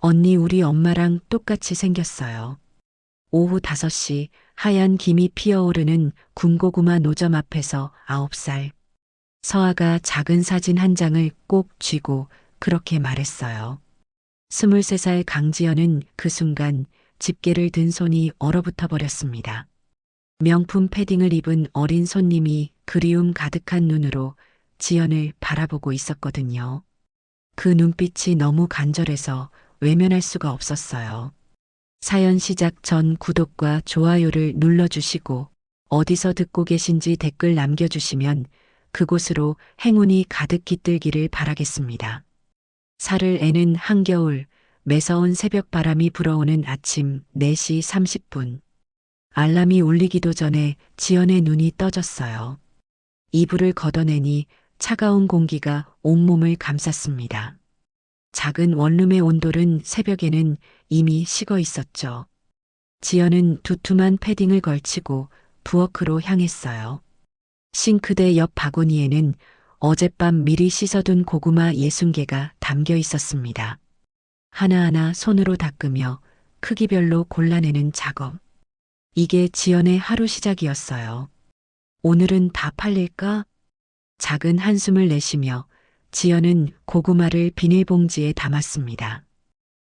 언니 우리 엄마랑 똑같이 생겼어요. 오후 5시 하얀 김이 피어오르는 군고구마 노점 앞에서 9살. 서아가 작은 사진 한 장을 꼭 쥐고 그렇게 말했어요. 23살 강지연은 그 순간 집게를 든 손이 얼어붙어 버렸습니다. 명품 패딩을 입은 어린 손님이 그리움 가득한 눈으로 지연을 바라보고 있었거든요. 그 눈빛이 너무 간절해서 외면할 수가 없었어요. 사연 시작 전 구독과 좋아요를 눌러주시고 어디서 듣고 계신지 댓글 남겨주시면 그곳으로 행운이 가득 깃들기를 바라겠습니다. 살을 애는 한겨울, 매서운 새벽 바람이 불어오는 아침 4시 30분. 알람이 울리기도 전에 지연의 눈이 떠졌어요. 이불을 걷어내니 차가운 공기가 온몸을 감쌌습니다. 작은 원룸의 온돌은 새벽에는 이미 식어 있었죠. 지연은 두툼한 패딩을 걸치고 부엌으로 향했어요. 싱크대 옆 바구니에는 어젯밤 미리 씻어둔 고구마 60개가 담겨 있었습니다. 하나하나 손으로 닦으며 크기별로 골라내는 작업. 이게 지연의 하루 시작이었어요. 오늘은 다 팔릴까? 작은 한숨을 내쉬며 지연은 고구마를 비닐봉지에 담았습니다.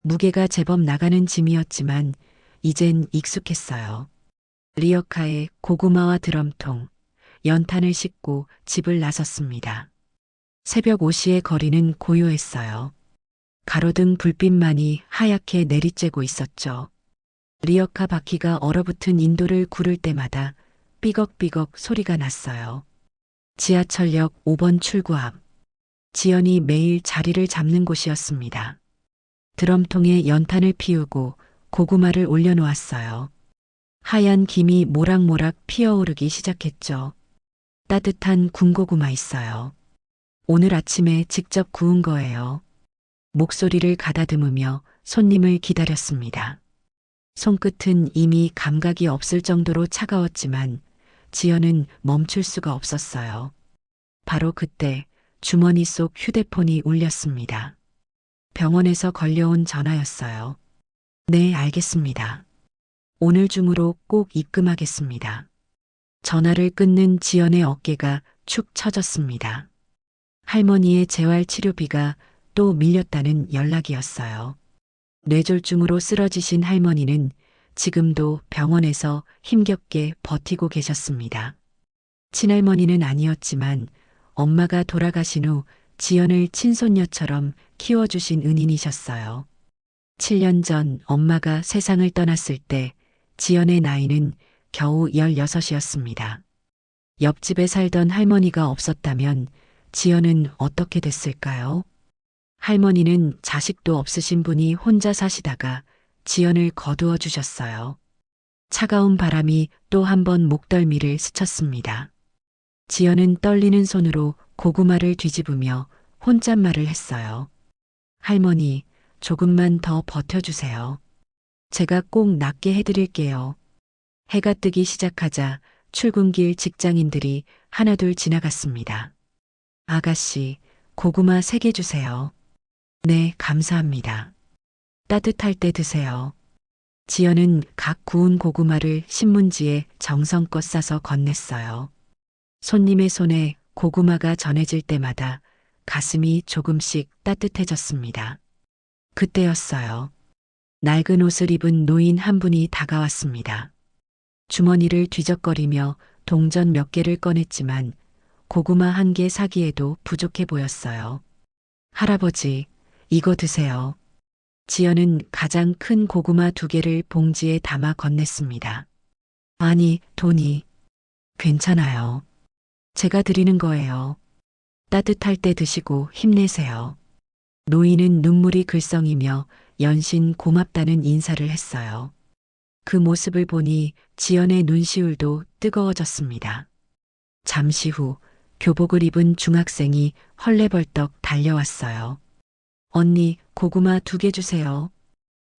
무게가 제법 나가는 짐이었지만 이젠 익숙했어요. 리어카에 고구마와 드럼통, 연탄을 싣고 집을 나섰습니다. 새벽 5시의 거리는 고요했어요. 가로등 불빛만이 하얗게 내리쬐고 있었죠. 리어카 바퀴가 얼어붙은 인도를 구를 때마다 삐걱삐걱 소리가 났어요. 지하철역 5번 출구 앞. 지연이 매일 자리를 잡는 곳이었습니다. 드럼통에 연탄을 피우고 고구마를 올려놓았어요. 하얀 김이 모락모락 피어오르기 시작했죠. 따뜻한 군고구마 있어요. 오늘 아침에 직접 구운 거예요. 목소리를 가다듬으며 손님을 기다렸습니다. 손끝은 이미 감각이 없을 정도로 차가웠지만 지연은 멈출 수가 없었어요. 바로 그때 주머니 속 휴대폰이 울렸습니다. 병원에서 걸려온 전화였어요. 네, 알겠습니다. 오늘 중으로 꼭 입금하겠습니다. 전화를 끊는 지연의 어깨가 축 처졌습니다. 할머니의 재활치료비가 또 밀렸다는 연락이었어요. 뇌졸중으로 쓰러지신 할머니는 지금도 병원에서 힘겹게 버티고 계셨습니다. 친할머니는 아니었지만 엄마가 돌아가신 후 지연을 친손녀처럼 키워주신 은인이셨어요. 7년 전 엄마가 세상을 떠났을 때 지연의 나이는 겨우 16이었습니다. 옆집에 살던 할머니가 없었다면 지연은 어떻게 됐을까요? 할머니는 자식도 없으신 분이 혼자 사시다가 지연을 거두어 주셨어요. 차가운 바람이 또 한 번 목덜미를 스쳤습니다. 지연은 떨리는 손으로 고구마를 뒤집으며 혼잣말을 했어요. 할머니, 조금만 더 버텨주세요. 제가 꼭 낫게 해드릴게요. 해가 뜨기 시작하자 출근길 직장인들이 하나둘 지나갔습니다. 아가씨, 고구마 3개 주세요. 네, 감사합니다. 따뜻할 때 드세요. 지연은 각 구운 고구마를 신문지에 정성껏 싸서 건넸어요. 손님의 손에 고구마가 전해질 때마다 가슴이 조금씩 따뜻해졌습니다. 그때였어요. 낡은 옷을 입은 노인 한 분이 다가왔습니다. 주머니를 뒤적거리며 동전 몇 개를 꺼냈지만 고구마 1개 사기에도 부족해 보였어요. 할아버지, 이거 드세요. 지연은 가장 큰 고구마 2개를 봉지에 담아 건넸습니다. 아니, 돈이. 괜찮아요. 제가 드리는 거예요. 따뜻할 때 드시고 힘내세요. 노인은 눈물이 글썽이며 연신 고맙다는 인사를 했어요. 그 모습을 보니 지연의 눈시울도 뜨거워졌습니다. 잠시 후 교복을 입은 중학생이 헐레벌떡 달려왔어요. 언니, 고구마 2개 주세요.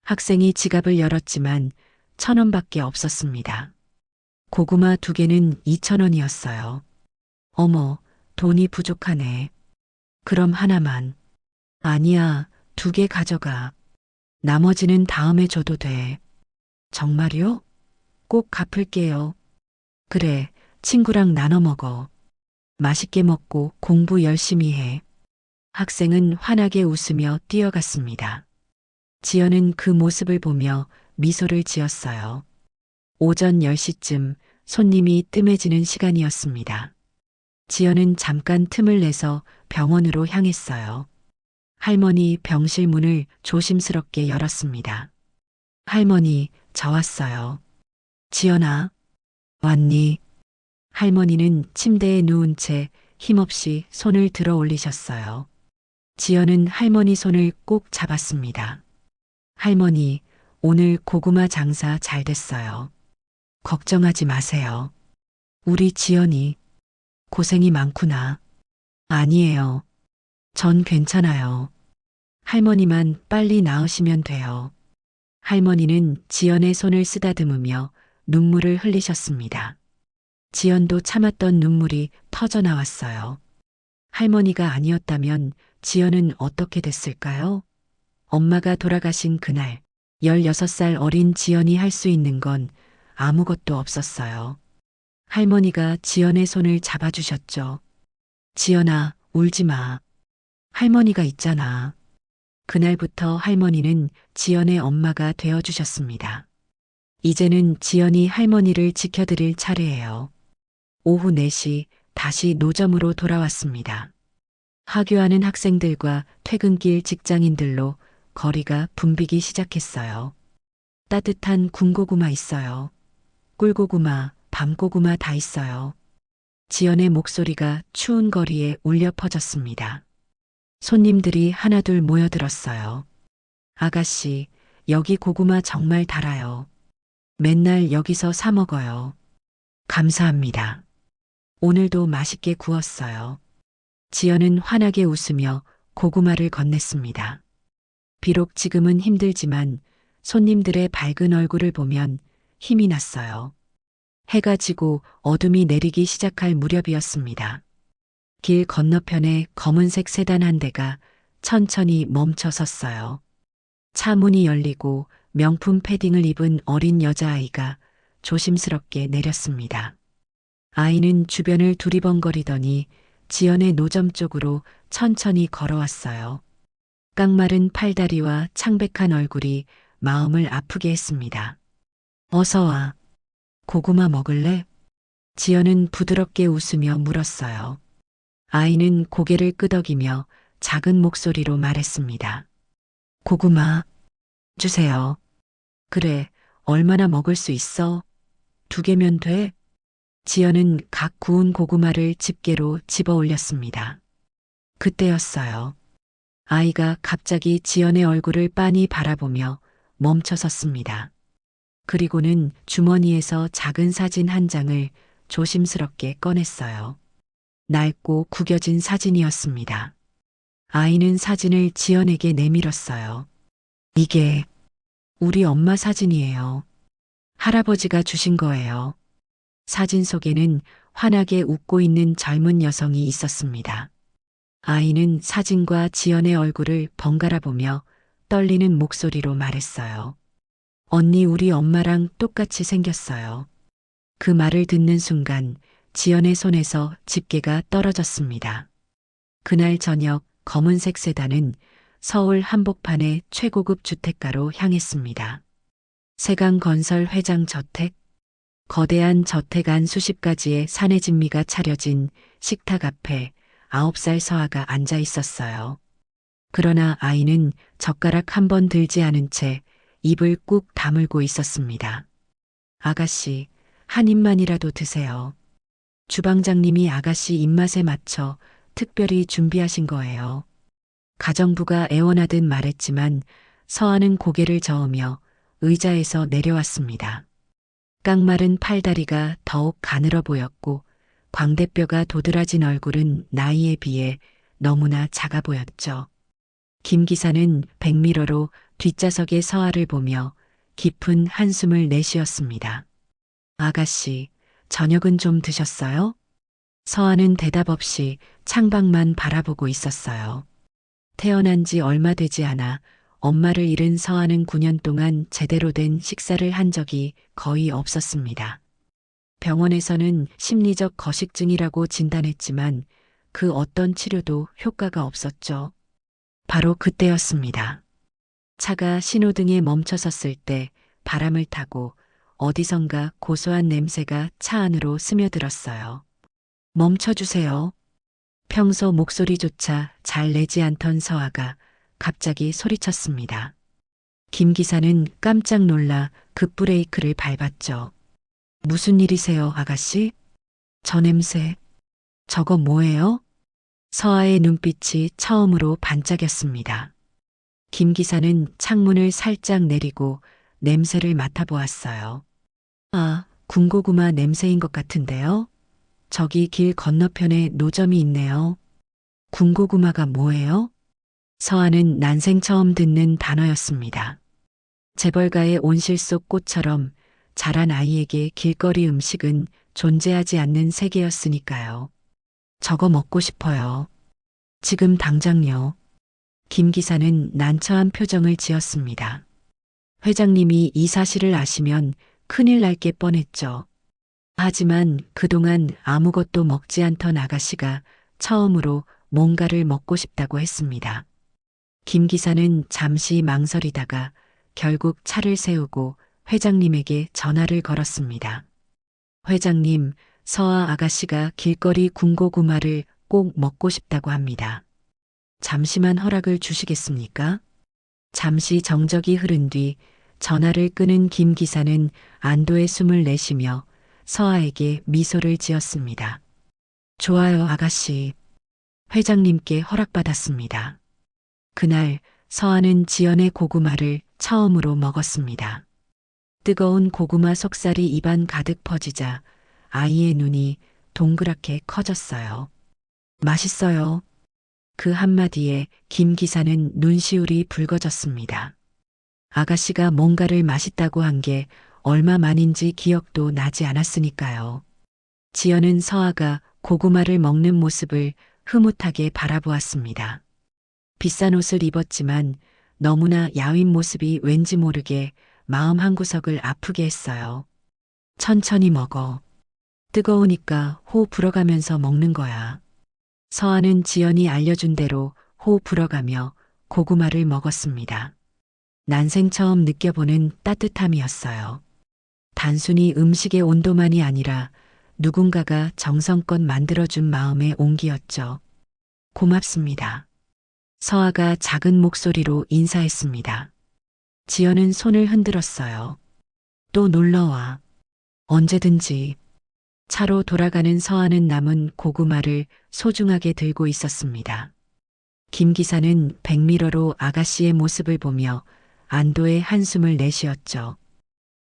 학생이 지갑을 열었지만 1,000원밖에 없었습니다. 고구마 2개는 2,000원이었어요. 어머, 돈이 부족하네. 그럼 하나만. 아니야, 2개 가져가. 나머지는 다음에 줘도 돼. 정말요? 꼭 갚을게요. 그래, 친구랑 나눠 먹어. 맛있게 먹고 공부 열심히 해. 학생은 환하게 웃으며 뛰어갔습니다. 지연은 그 모습을 보며 미소를 지었어요. 오전 10시쯤 손님이 뜸해지는 시간이었습니다. 지연은 잠깐 틈을 내서 병원으로 향했어요. 할머니 병실 문을 조심스럽게 열었습니다. 할머니, 저 왔어요. 지연아, 왔니? 할머니는 침대에 누운 채 힘없이 손을 들어 올리셨어요. 지연은 할머니 손을 꼭 잡았습니다. 할머니, 오늘 고구마 장사 잘 됐어요. 걱정하지 마세요. 우리 지연이 고생이 많구나. 아니에요. 전 괜찮아요. 할머니만 빨리 나으시면 돼요. 할머니는 지연의 손을 쓰다듬으며 눈물을 흘리셨습니다. 지연도 참았던 눈물이 터져 나왔어요. 할머니가 아니었다면 지연은 어떻게 됐을까요? 엄마가 돌아가신 그날, 16살 어린 지연이 할 수 있는 건 아무것도 없었어요. 할머니가 지연의 손을 잡아주셨죠. 지연아, 울지 마. 할머니가 있잖아. 그날부터 할머니는 지연의 엄마가 되어주셨습니다. 이제는 지연이 할머니를 지켜드릴 차례예요. 오후 4시 다시 노점으로 돌아왔습니다. 하교하는 학생들과 퇴근길 직장인들로 거리가 붐비기 시작했어요. 따뜻한 군고구마 있어요. 꿀고구마, 밤고구마 다 있어요. 지연의 목소리가 추운 거리에 울려 퍼졌습니다. 손님들이 하나둘 모여들었어요. 아가씨, 여기 고구마 정말 달아요. 맨날 여기서 사 먹어요. 감사합니다. 오늘도 맛있게 구웠어요. 지연은 환하게 웃으며 고구마를 건넸습니다. 비록 지금은 힘들지만 손님들의 밝은 얼굴을 보면 힘이 났어요. 해가 지고 어둠이 내리기 시작할 무렵이었습니다. 길 건너편에 검은색 세단 한 대가 천천히 멈춰 섰어요. 차 문이 열리고 명품 패딩을 입은 어린 여자아이가 조심스럽게 내렸습니다. 아이는 주변을 두리번거리더니 지연의 노점 쪽으로 천천히 걸어왔어요. 깡마른 팔다리와 창백한 얼굴이 마음을 아프게 했습니다. 어서 와. 고구마 먹을래? 지연은 부드럽게 웃으며 물었어요. 아이는 고개를 끄덕이며 작은 목소리로 말했습니다. 고구마 주세요. 그래, 얼마나 먹을 수 있어? 2개면 돼? 지연은 각 구운 고구마를 집게로 집어 올렸습니다. 그때였어요. 아이가 갑자기 지연의 얼굴을 빤히 바라보며 멈춰 섰습니다. 그리고는 주머니에서 작은 사진 한 장을 조심스럽게 꺼냈어요. 낡고 구겨진 사진이었습니다. 아이는 사진을 지연에게 내밀었어요. 이게 우리 엄마 사진이에요. 할아버지가 주신 거예요. 사진 속에는 환하게 웃고 있는 젊은 여성이 있었습니다. 아이는 사진과 지연의 얼굴을 번갈아 보며 떨리는 목소리로 말했어요. 언니, 우리 엄마랑 똑같이 생겼어요. 그 말을 듣는 순간 지연의 손에서 집게가 떨어졌습니다. 그날 저녁 검은색 세단은 서울 한복판의 최고급 주택가로 향했습니다. 세강건설 회장 저택, 거대한 저택 안 수십 가지의 사내진미가 차려진 식탁 앞에 9살 서아가 앉아 있었어요. 그러나 아이는 젓가락 한 번 들지 않은 채 입을 꾹 다물고 있었습니다. 아가씨, 한 입만이라도 드세요. 주방장님이 아가씨 입맛에 맞춰 특별히 준비하신 거예요. 가정부가 애원하듯 말했지만 서아는 고개를 저으며 의자에서 내려왔습니다. 깡마른 팔다리가 더욱 가늘어 보였고 광대뼈가 도드라진 얼굴은 나이에 비해 너무나 작아 보였죠. 김 기사는 백미러로 뒷좌석의 서아를 보며 깊은 한숨을 내쉬었습니다. 아가씨, 저녁은 좀 드셨어요? 서아는 대답 없이 창밖만 바라보고 있었어요. 태어난 지 얼마 되지 않아 엄마를 잃은 서아는 9년 동안 제대로 된 식사를 한 적이 거의 없었습니다. 병원에서는 심리적 거식증이라고 진단했지만 그 어떤 치료도 효과가 없었죠. 바로 그때였습니다. 차가 신호등에 멈춰섰을 때 바람을 타고 어디선가 고소한 냄새가 차 안으로 스며들었어요. 멈춰주세요. 평소 목소리조차 잘 내지 않던 서아가 갑자기 소리쳤습니다. 김 기사는 깜짝 놀라 급브레이크를 밟았죠. 무슨 일이세요, 아가씨? 저 냄새. 저거 뭐예요? 서아의 눈빛이 처음으로 반짝였습니다. 김 기사는 창문을 살짝 내리고 냄새를 맡아보았어요. 아, 군고구마 냄새인 것 같은데요? 저기 길 건너편에 노점이 있네요. 군고구마가 뭐예요? 서아는 난생 처음 듣는 단어였습니다. 재벌가의 온실 속 꽃처럼 자란 아이에게 길거리 음식은 존재하지 않는 세계였으니까요. 저거 먹고 싶어요. 지금 당장요. 김 기사는 난처한 표정을 지었습니다. 회장님이 이 사실을 아시면 큰일 날 게 뻔했죠. 하지만 그동안 아무것도 먹지 않던 아가씨가 처음으로 뭔가를 먹고 싶다고 했습니다. 김 기사는 잠시 망설이다가 결국 차를 세우고 회장님에게 전화를 걸었습니다. 회장님, 서아 아가씨가 길거리 군고구마를 꼭 먹고 싶다고 합니다. 잠시만 허락을 주시겠습니까? 잠시 정적이 흐른 뒤 전화를 끊은 김 기사는 안도의 숨을 내쉬며 서아에게 미소를 지었습니다. 좋아요, 아가씨. 회장님께 허락받았습니다. 그날 서아는 지연의 고구마를 처음으로 먹었습니다. 뜨거운 고구마 속살이 입안 가득 퍼지자 아이의 눈이 동그랗게 커졌어요. 맛있어요. 그 한마디에 김 기사는 눈시울이 붉어졌습니다. 아가씨가 뭔가를 맛있다고 한 게 얼마만인지 기억도 나지 않았으니까요. 지연은 서아가 고구마를 먹는 모습을 흐뭇하게 바라보았습니다. 비싼 옷을 입었지만 너무나 야윈 모습이 왠지 모르게 마음 한구석을 아프게 했어요. 천천히 먹어. 뜨거우니까 호 불어가면서 먹는 거야. 서아는 지연이 알려준 대로 호 불어가며 고구마를 먹었습니다. 난생 처음 느껴보는 따뜻함이었어요. 단순히 음식의 온도만이 아니라 누군가가 정성껏 만들어준 마음의 온기였죠. 고맙습니다. 서아가 작은 목소리로 인사했습니다. 지연은 손을 흔들었어요. 또 놀러와. 언제든지. 차로 돌아가는 서아는 남은 고구마를 소중하게 들고 있었습니다. 김 기사는 백미러로 아가씨의 모습을 보며 안도의 한숨을 내쉬었죠.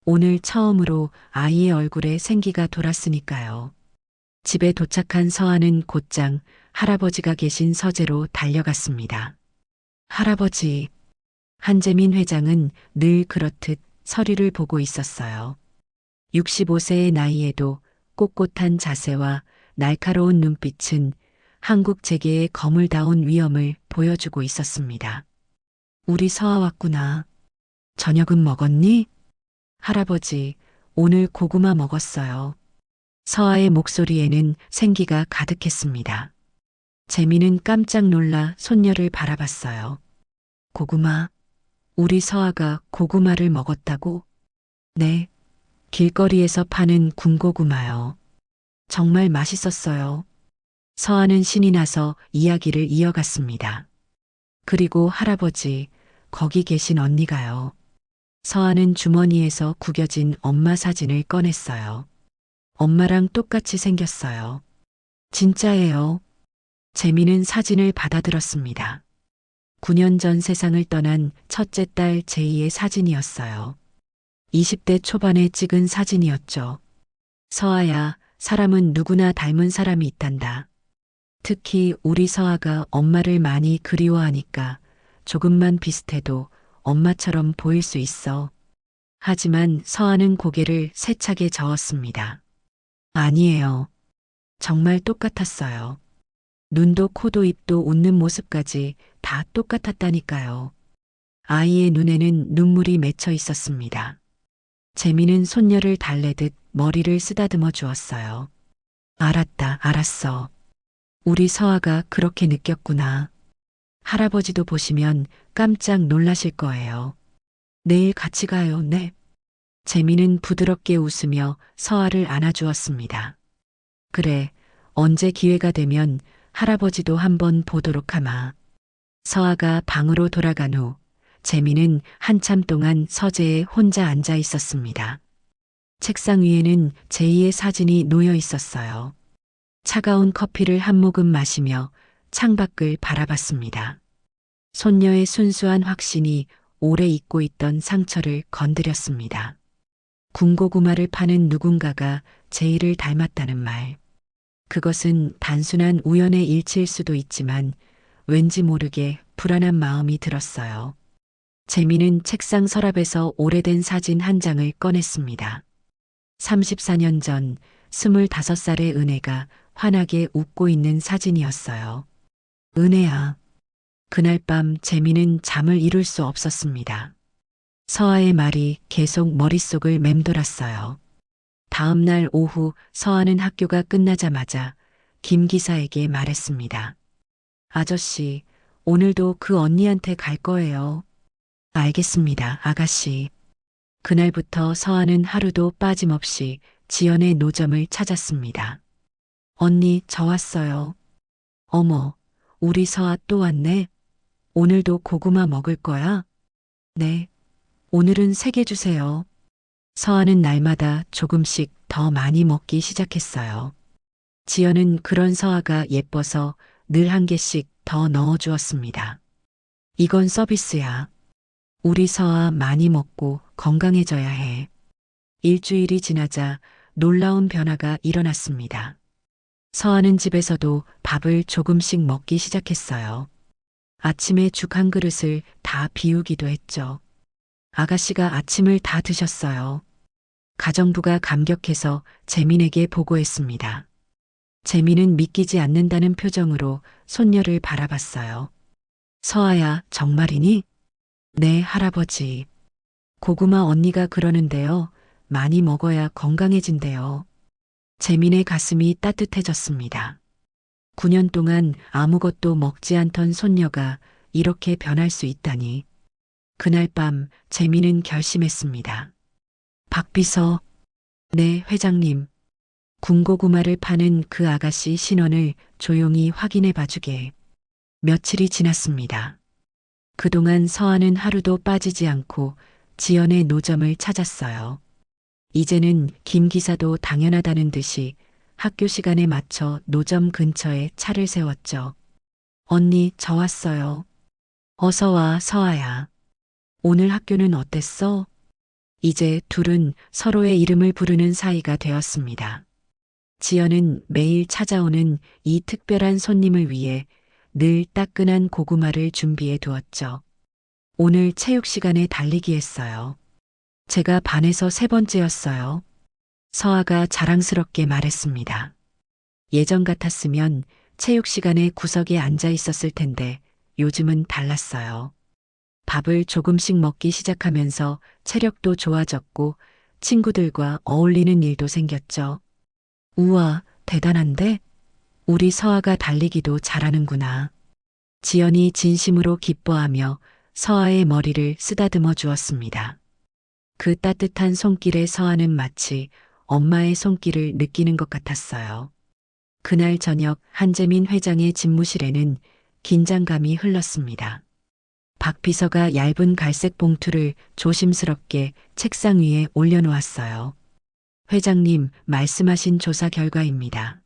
오늘 처음으로 아이의 얼굴에 생기가 돌았으니까요. 집에 도착한 서아는 곧장 할아버지가 계신 서재로 달려갔습니다. 할아버지. 한재민 회장은 늘 그렇듯 서류를 보고 있었어요. 65세의 나이에도 꼿꼿한 자세와 날카로운 눈빛은 한국 재계의 거물다운 위엄을 보여주고 있었습니다. 우리 서아 왔구나. 저녁은 먹었니? 할아버지, 오늘 고구마 먹었어요. 서아의 목소리에는 생기가 가득했습니다. 재미는 깜짝 놀라 손녀를 바라봤어요. 고구마, 우리 서아가 고구마를 먹었다고? 네, 길거리에서 파는 군고구마요. 정말 맛있었어요. 서아는 신이 나서 이야기를 이어갔습니다. 그리고 할아버지, 거기 계신 언니가요. 서아는 주머니에서 구겨진 엄마 사진을 꺼냈어요. 엄마랑 똑같이 생겼어요. 진짜예요. 재미는 사진을 받아들었습니다. 9년 전 세상을 떠난 첫째 딸 제이의 사진이었어요. 20대 초반에 찍은 사진이었죠. 서아야, 사람은 누구나 닮은 사람이 있단다. 특히 우리 서아가 엄마를 많이 그리워하니까 조금만 비슷해도 엄마처럼 보일 수 있어. 하지만 서아는 고개를 세차게 저었습니다. 아니에요. 정말 똑같았어요. 눈도 코도 입도 웃는 모습까지 다 똑같았다니까요. 아이의 눈에는 눈물이 맺혀 있었습니다. 재미는 손녀를 달래듯 머리를 쓰다듬어 주었어요. 알았다, 알았어. 우리 서아가 그렇게 느꼈구나. 할아버지도 보시면 깜짝 놀라실 거예요. 내일 같이 가요, 네. 재미는 부드럽게 웃으며 서아를 안아주었습니다. 그래, 언제 기회가 되면 할아버지도 한번 보도록 하마. 서아가 방으로 돌아간 후 재미는 한참 동안 서재에 혼자 앉아 있었습니다. 책상 위에는 제이의 사진이 놓여 있었어요. 차가운 커피를 한 모금 마시며 창밖을 바라봤습니다. 손녀의 순수한 확신이 오래 잊고 있던 상처를 건드렸습니다. 군고구마를 파는 누군가가 제이를 닮았다는 말. 그것은 단순한 우연의 일치일 수도 있지만 왠지 모르게 불안한 마음이 들었어요. 재미는 책상 서랍에서 오래된 사진 한 장을 꺼냈습니다. 34년 전 25살의 은혜가 환하게 웃고 있는 사진이었어요. 은혜야. 그날 밤 재미는 잠을 이룰 수 없었습니다. 서아의 말이 계속 머릿속을 맴돌았어요. 다음 날 오후 서아는 학교가 끝나자마자 김 기사에게 말했습니다. 아저씨, 오늘도 그 언니한테 갈 거예요. 알겠습니다, 아가씨. 그날부터 서아는 하루도 빠짐없이 지연의 노점을 찾았습니다. 언니, 저 왔어요. 어머, 우리 서아 또 왔네. 오늘도 고구마 먹을 거야? 네. 오늘은 3개 주세요. 서아는 날마다 조금씩 더 많이 먹기 시작했어요. 지연은 그런 서아가 예뻐서 늘 1개씩 더 넣어주었습니다. 이건 서비스야. 우리 서아 많이 먹고 건강해져야 해. 일주일이 지나자 놀라운 변화가 일어났습니다. 서아는 집에서도 밥을 조금씩 먹기 시작했어요. 아침에 죽 한 그릇을 다 비우기도 했죠. 아가씨가 아침을 다 드셨어요. 가정부가 감격해서 재민에게 보고했습니다. 재민은 믿기지 않는다는 표정으로 손녀를 바라봤어요. 서아야, 정말이니? 네, 할아버지. 고구마 언니가 그러는데요. 많이 먹어야 건강해진대요. 재민의 가슴이 따뜻해졌습니다. 9년 동안 아무것도 먹지 않던 손녀가 이렇게 변할 수 있다니. 그날 밤 재민은 결심했습니다. 박비서, 네, 회장님. 군고구마를 파는 그 아가씨 신원을 조용히 확인해 봐주게. 며칠이 지났습니다. 그동안 서아는 하루도 빠지지 않고 지연의 노점을 찾았어요. 이제는 김 기사도 당연하다는 듯이 학교 시간에 맞춰 노점 근처에 차를 세웠죠. 언니, 저 왔어요. 어서 와, 서아야. 오늘 학교는 어땠어? 이제 둘은 서로의 이름을 부르는 사이가 되었습니다. 지연은 매일 찾아오는 이 특별한 손님을 위해 늘 따끈한 고구마를 준비해 두었죠. 오늘 체육 시간에 달리기 했어요. 제가 반에서 3번째였어요. 서아가 자랑스럽게 말했습니다. 예전 같았으면 체육 시간에 구석에 앉아 있었을 텐데 요즘은 달랐어요. 밥을 조금씩 먹기 시작하면서 체력도 좋아졌고 친구들과 어울리는 일도 생겼죠. 우와, 대단한데? 우리 서아가 달리기도 잘하는구나. 지연이 진심으로 기뻐하며 서아의 머리를 쓰다듬어 주었습니다. 그 따뜻한 손길에 서아는 마치 엄마의 손길을 느끼는 것 같았어요. 그날 저녁 한재민 회장의 집무실에는 긴장감이 흘렀습니다. 박 비서가 얇은 갈색 봉투를 조심스럽게 책상 위에 올려놓았어요. 회장님, 말씀하신 조사 결과입니다.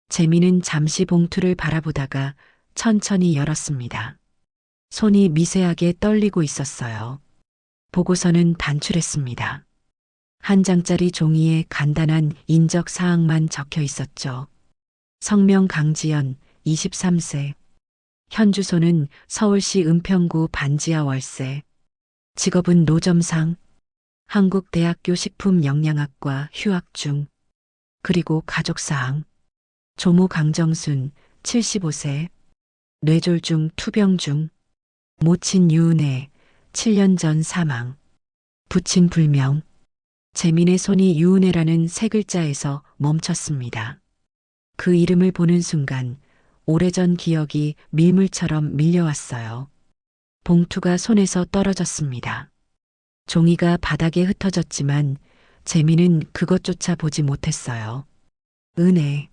재민은 잠시 봉투를 바라보다가 천천히 열었습니다. 손이 미세하게 떨리고 있었어요. 보고서는 단출했습니다. 한 장짜리 종이에 간단한 인적 사항만 적혀 있었죠. 성명 강지연, 23세. 현 주소는 서울시 은평구 반지하 월세. 직업은 노점상. 한국대학교 식품영양학과 휴학 중. 그리고 가족사항. 조모 강정순, 75세. 뇌졸중 투병 중. 모친 유은혜, 7년 전 사망. 부친 불명. 재민의 손이 유은혜라는 세 글자에서 멈췄습니다. 그 이름을 보는 순간 오래전 기억이 밀물처럼 밀려왔어요. 봉투가 손에서 떨어졌습니다. 종이가 바닥에 흩어졌지만 재민은 그것조차 보지 못했어요. 은혜.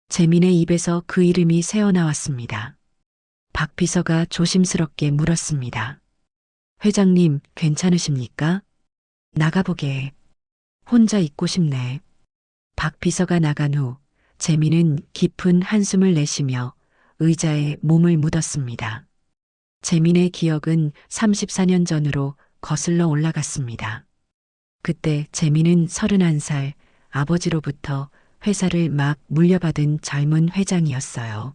재민의 입에서 그 이름이 새어나왔습니다. 박 비서가 조심스럽게 물었습니다. 회장님, 괜찮으십니까? 나가보게. 혼자 있고 싶네. 박 비서가 나간 후 재민은 깊은 한숨을 내쉬며 의자에 몸을 묻었습니다. 재민의 기억은 34년 전으로 거슬러 올라갔습니다. 그때 재민은 31살, 아버지로부터 회사를 막 물려받은 젊은 회장이었어요.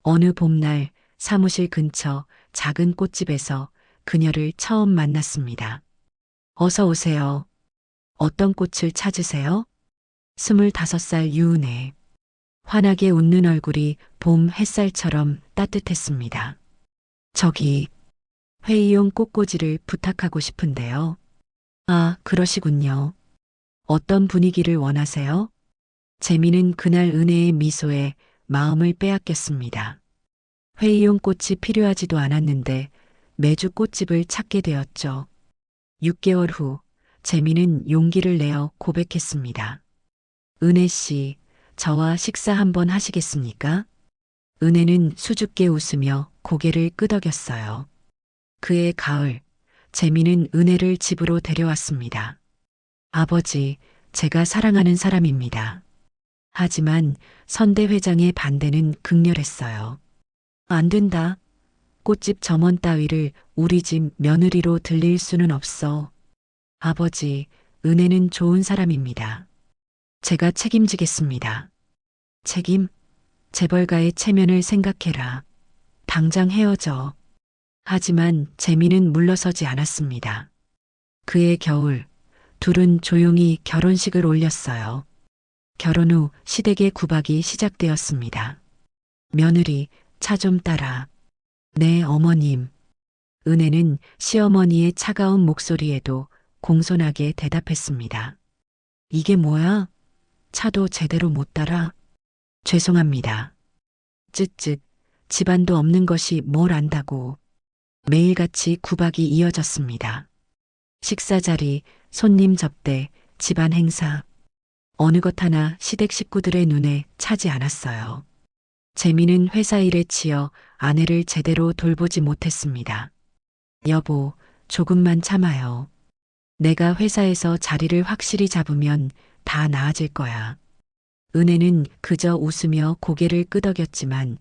어느 봄날 사무실 근처 작은 꽃집에서 그녀를 처음 만났습니다. 어서 오세요. 어떤 꽃을 찾으세요? 25살 유은혜. 환하게 웃는 얼굴이 봄 햇살처럼 따뜻했습니다. 저기 회의용 꽃꽂이를 부탁하고 싶은데요. 아, 그러시군요. 어떤 분위기를 원하세요? 재미는 그날 은혜의 미소에 마음을 빼앗겼습니다. 회의용 꽃이 필요하지도 않았는데 매주 꽃집을 찾게 되었죠. 6개월 후 재미는 용기를 내어 고백했습니다. 은혜 씨, 저와 식사 한번 하시겠습니까? 은혜는 수줍게 웃으며 고개를 끄덕였어요. 그해 가을, 재미는 은혜를 집으로 데려왔습니다. 아버지, 제가 사랑하는 사람입니다. 하지만 선대 회장의 반대는 극렬했어요. 안 된다. 꽃집 점원 따위를 우리 집 며느리로 들릴 수는 없어. 아버지, 은혜는 좋은 사람입니다. 제가 책임지겠습니다. 책임? 재벌가의 체면을 생각해라. 당장 헤어져. 하지만 재미는 물러서지 않았습니다. 그해 겨울, 둘은 조용히 결혼식을 올렸어요. 결혼 후 시댁의 구박이 시작되었습니다. 며느리, 차 좀 따라. 네, 어머님. 은혜는 시어머니의 차가운 목소리에도 공손하게 대답했습니다. 이게 뭐야? 차도 제대로 못 따라. 죄송합니다. 쯧쯧, 집안도 없는 것이 뭘 안다고. 매일같이 구박이 이어졌습니다. 식사 자리, 손님 접대, 집안 행사. 어느 것 하나 시댁 식구들의 눈에 차지 않았어요. 재미는 회사 일에 치여 아내를 제대로 돌보지 못했습니다. 여보, 조금만 참아요. 내가 회사에서 자리를 확실히 잡으면 다 나아질 거야. 은혜는 그저 웃으며 고개를 끄덕였지만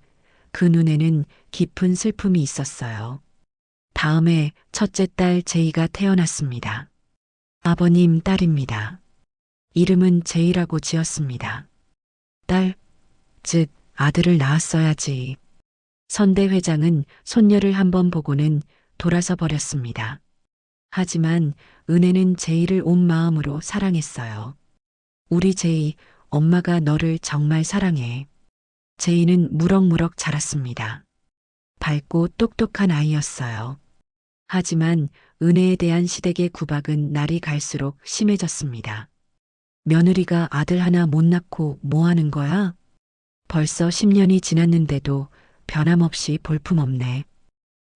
그 눈에는 깊은 슬픔이 있었어요. 다음에 첫째 딸 제이가 태어났습니다. 아버님 딸입니다. 이름은 제이라고 지었습니다. 딸, 즉 아들을 낳았어야지. 선대 회장은 손녀를 한번 보고는 돌아서 버렸습니다. 하지만 은혜는 제이를 온 마음으로 사랑했어요. 우리 제이, 엄마가 너를 정말 사랑해. 제이는 무럭무럭 자랐습니다. 밝고 똑똑한 아이였어요. 하지만 은혜에 대한 시댁의 구박은 날이 갈수록 심해졌습니다. 며느리가 아들 하나 못 낳고 뭐 하는 거야? 벌써 10년이 지났는데도 변함없이 볼품없네.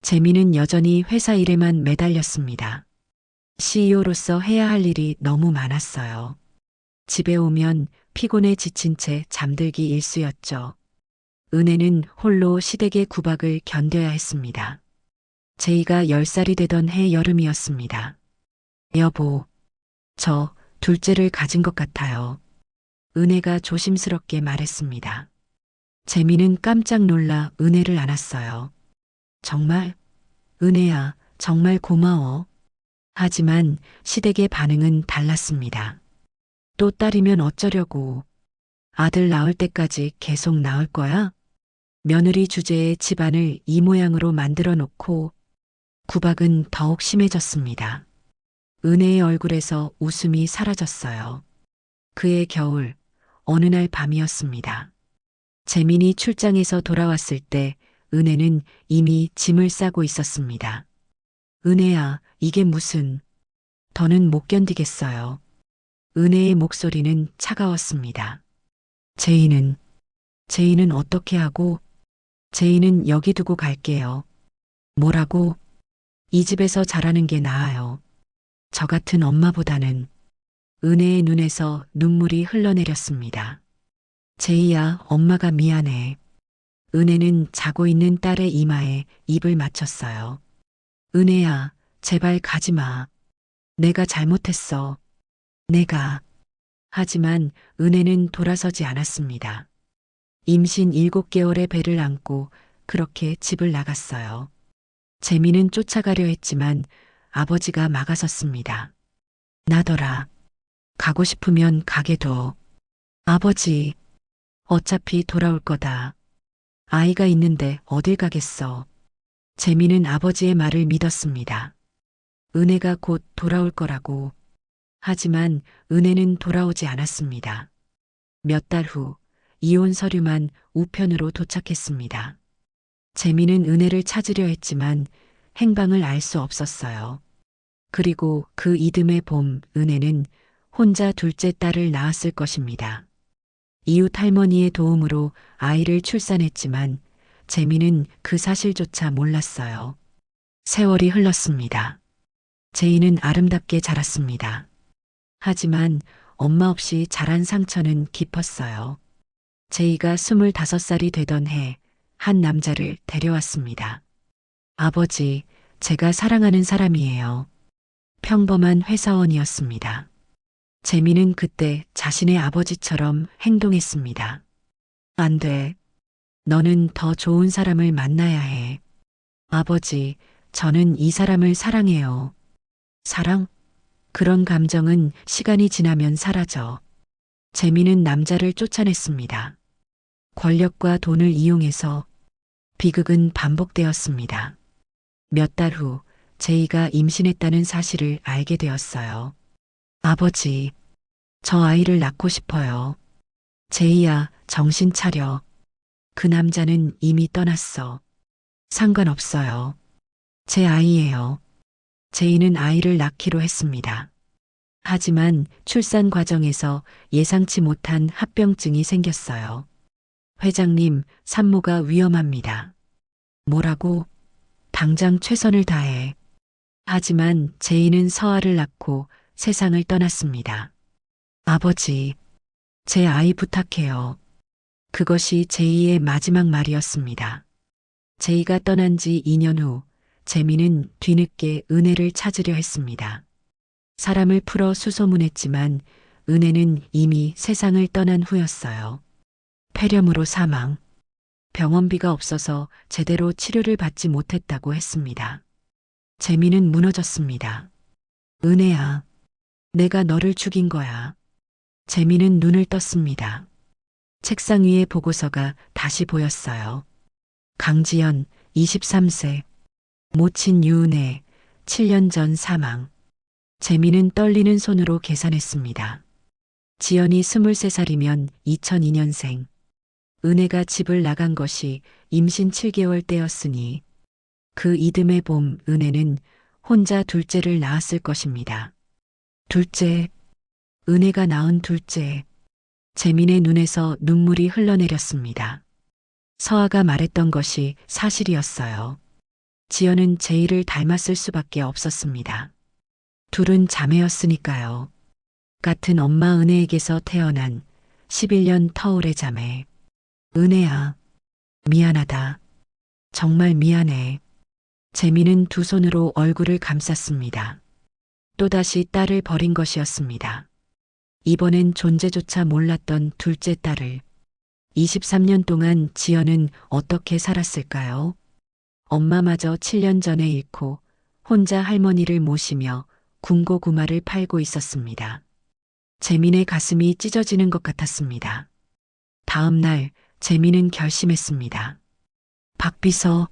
재미는 여전히 회사 일에만 매달렸습니다. CEO로서 해야 할 일이 너무 많았어요. 집에 오면 피곤해 지친 채 잠들기 일쑤였죠. 은혜는 홀로 시댁의 구박을 견뎌야 했습니다. 제이가 10살이 되던 해 여름이었습니다. 여보, 저 둘째를 가진 것 같아요. 은혜가 조심스럽게 말했습니다. 재미는 깜짝 놀라 은혜를 안았어요. 정말? 은혜야, 정말 고마워. 하지만 시댁의 반응은 달랐습니다. 또 딸이면 어쩌려고. 아들 낳을 때까지 계속 낳을 거야? 며느리 주제에 집안을 이 모양으로 만들어 놓고 구박은 더욱 심해졌습니다. 은혜의 얼굴에서 웃음이 사라졌어요. 그해 겨울, 어느 날 밤이었습니다. 재민이 출장에서 돌아왔을 때 은혜는 이미 짐을 싸고 있었습니다. 은혜야, 이게 무슨, 더는 못 견디겠어요. 은혜의 목소리는 차가웠습니다. 제이는, 제이는 어떻게 하고, 제이는 여기 두고 갈게요. 뭐라고? 이 집에서 자라는 게 나아요. 저 같은 엄마보다는. 은혜의 눈에서 눈물이 흘러내렸습니다. 제이야, 엄마가 미안해. 은혜는 자고 있는 딸의 이마에 입을 맞췄어요. 은혜야, 제발 가지 마. 내가 잘못했어. 내가. 하지만 은혜는 돌아서지 않았습니다. 임신 7개월의 배를 안고 그렇게 집을 나갔어요. 재미는 쫓아가려 했지만 아버지가 막아섰습니다. 나더라. 가고 싶으면 가게 둬. 아버지, 어차피 돌아올 거다. 아이가 있는데 어딜 가겠어. 재미는 아버지의 말을 믿었습니다. 은혜가 곧 돌아올 거라고. 하지만 은혜는 돌아오지 않았습니다. 몇 달 후 이혼 서류만 우편으로 도착했습니다. 재미는 은혜를 찾으려 했지만 행방을 알 수 없었어요. 그리고 그 이듬해 봄 은혜는 혼자 둘째 딸을 낳았을 것입니다. 이웃 할머니의 도움으로 아이를 출산했지만 재미는 그 사실조차 몰랐어요. 세월이 흘렀습니다. 제이는 아름답게 자랐습니다. 하지만 엄마 없이 자란 상처는 깊었어요. 제이가 25살이 되던 해 한 남자를 데려왔습니다. 아버지, 제가 사랑하는 사람이에요. 평범한 회사원이었습니다. 재미는 그때 자신의 아버지처럼 행동했습니다. 안 돼. 너는 더 좋은 사람을 만나야 해. 아버지, 저는 이 사람을 사랑해요. 사랑? 그런 감정은 시간이 지나면 사라져. 재미는 남자를 쫓아냈습니다. 권력과 돈을 이용해서 비극은 반복되었습니다. 몇 달 후 제이가 임신했다는 사실을 알게 되었어요. 아버지, 저 아이를 낳고 싶어요. 제이야, 정신 차려. 그 남자는 이미 떠났어. 상관없어요. 제 아이예요. 제이는 아이를 낳기로 했습니다. 하지만 출산 과정에서 예상치 못한 합병증이 생겼어요. 회장님, 산모가 위험합니다. 뭐라고? 당장 최선을 다해. 하지만 제이는 서아를 낳고 세상을 떠났습니다. 아버지, 제 아이 부탁해요. 그것이 제이의 마지막 말이었습니다. 제이가 떠난 지 2년 후, 재미는 뒤늦게 은혜를 찾으려 했습니다. 사람을 풀어 수소문했지만 은혜는 이미 세상을 떠난 후였어요. 폐렴으로 사망. 병원비가 없어서 제대로 치료를 받지 못했다고 했습니다. 재미는 무너졌습니다. 은혜야, 내가 너를 죽인 거야. 재미는 눈을 떴습니다. 책상 위에 보고서가 다시 보였어요. 강지연, 23세. 모친 유은혜, 7년 전 사망. 재미는 떨리는 손으로 계산했습니다. 지연이 23살이면 2002년생. 은혜가 집을 나간 것이 임신 7개월 때였으니 그 이듬해 봄 은혜는 혼자 둘째를 낳았을 것입니다. 둘째, 은혜가 낳은 둘째. 재민의 눈에서 눈물이 흘러내렸습니다. 서아가 말했던 것이 사실이었어요. 지연은 제이를 닮았을 수밖에 없었습니다. 둘은 자매였으니까요. 같은 엄마 은혜에게서 태어난 11년 터울의 자매. 은혜야, 미안하다. 정말 미안해. 재미는 두 손으로 얼굴을 감쌌습니다. 또다시 딸을 버린 것이었습니다. 이번엔 존재조차 몰랐던 둘째 딸을. 23년 동안 지연은 어떻게 살았을까요? 엄마마저 7년 전에 잃고 혼자 할머니를 모시며 군고구마를 팔고 있었습니다. 재민의 가슴이 찢어지는 것 같았습니다. 다음 날 재민은 결심했습니다. 박비서,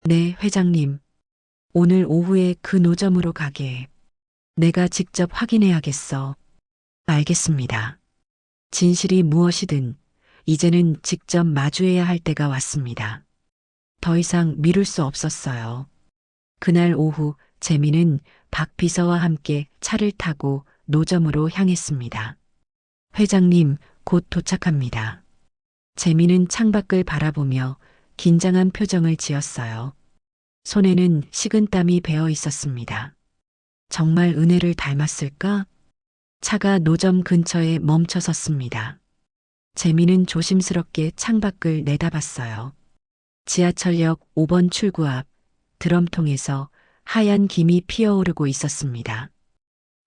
네, 회장님. 오늘 오후에 그 노점으로 가게. 내가 직접 확인해야겠어. 알겠습니다. 진실이 무엇이든 이제는 직접 마주해야 할 때가 왔습니다. 더 이상 미룰 수 없었어요. 그날 오후 재민은 박 비서와 함께 차를 타고 노점으로 향했습니다. 회장님, 곧 도착합니다. 재민은 창밖을 바라보며 긴장한 표정을 지었어요. 손에는 식은땀이 배어 있었습니다. 정말 은혜를 닮았을까? 차가 노점 근처에 멈춰 섰습니다. 재민은 조심스럽게 창밖을 내다봤어요. 지하철역 5번 출구 앞 드럼통에서 하얀 김이 피어오르고 있었습니다.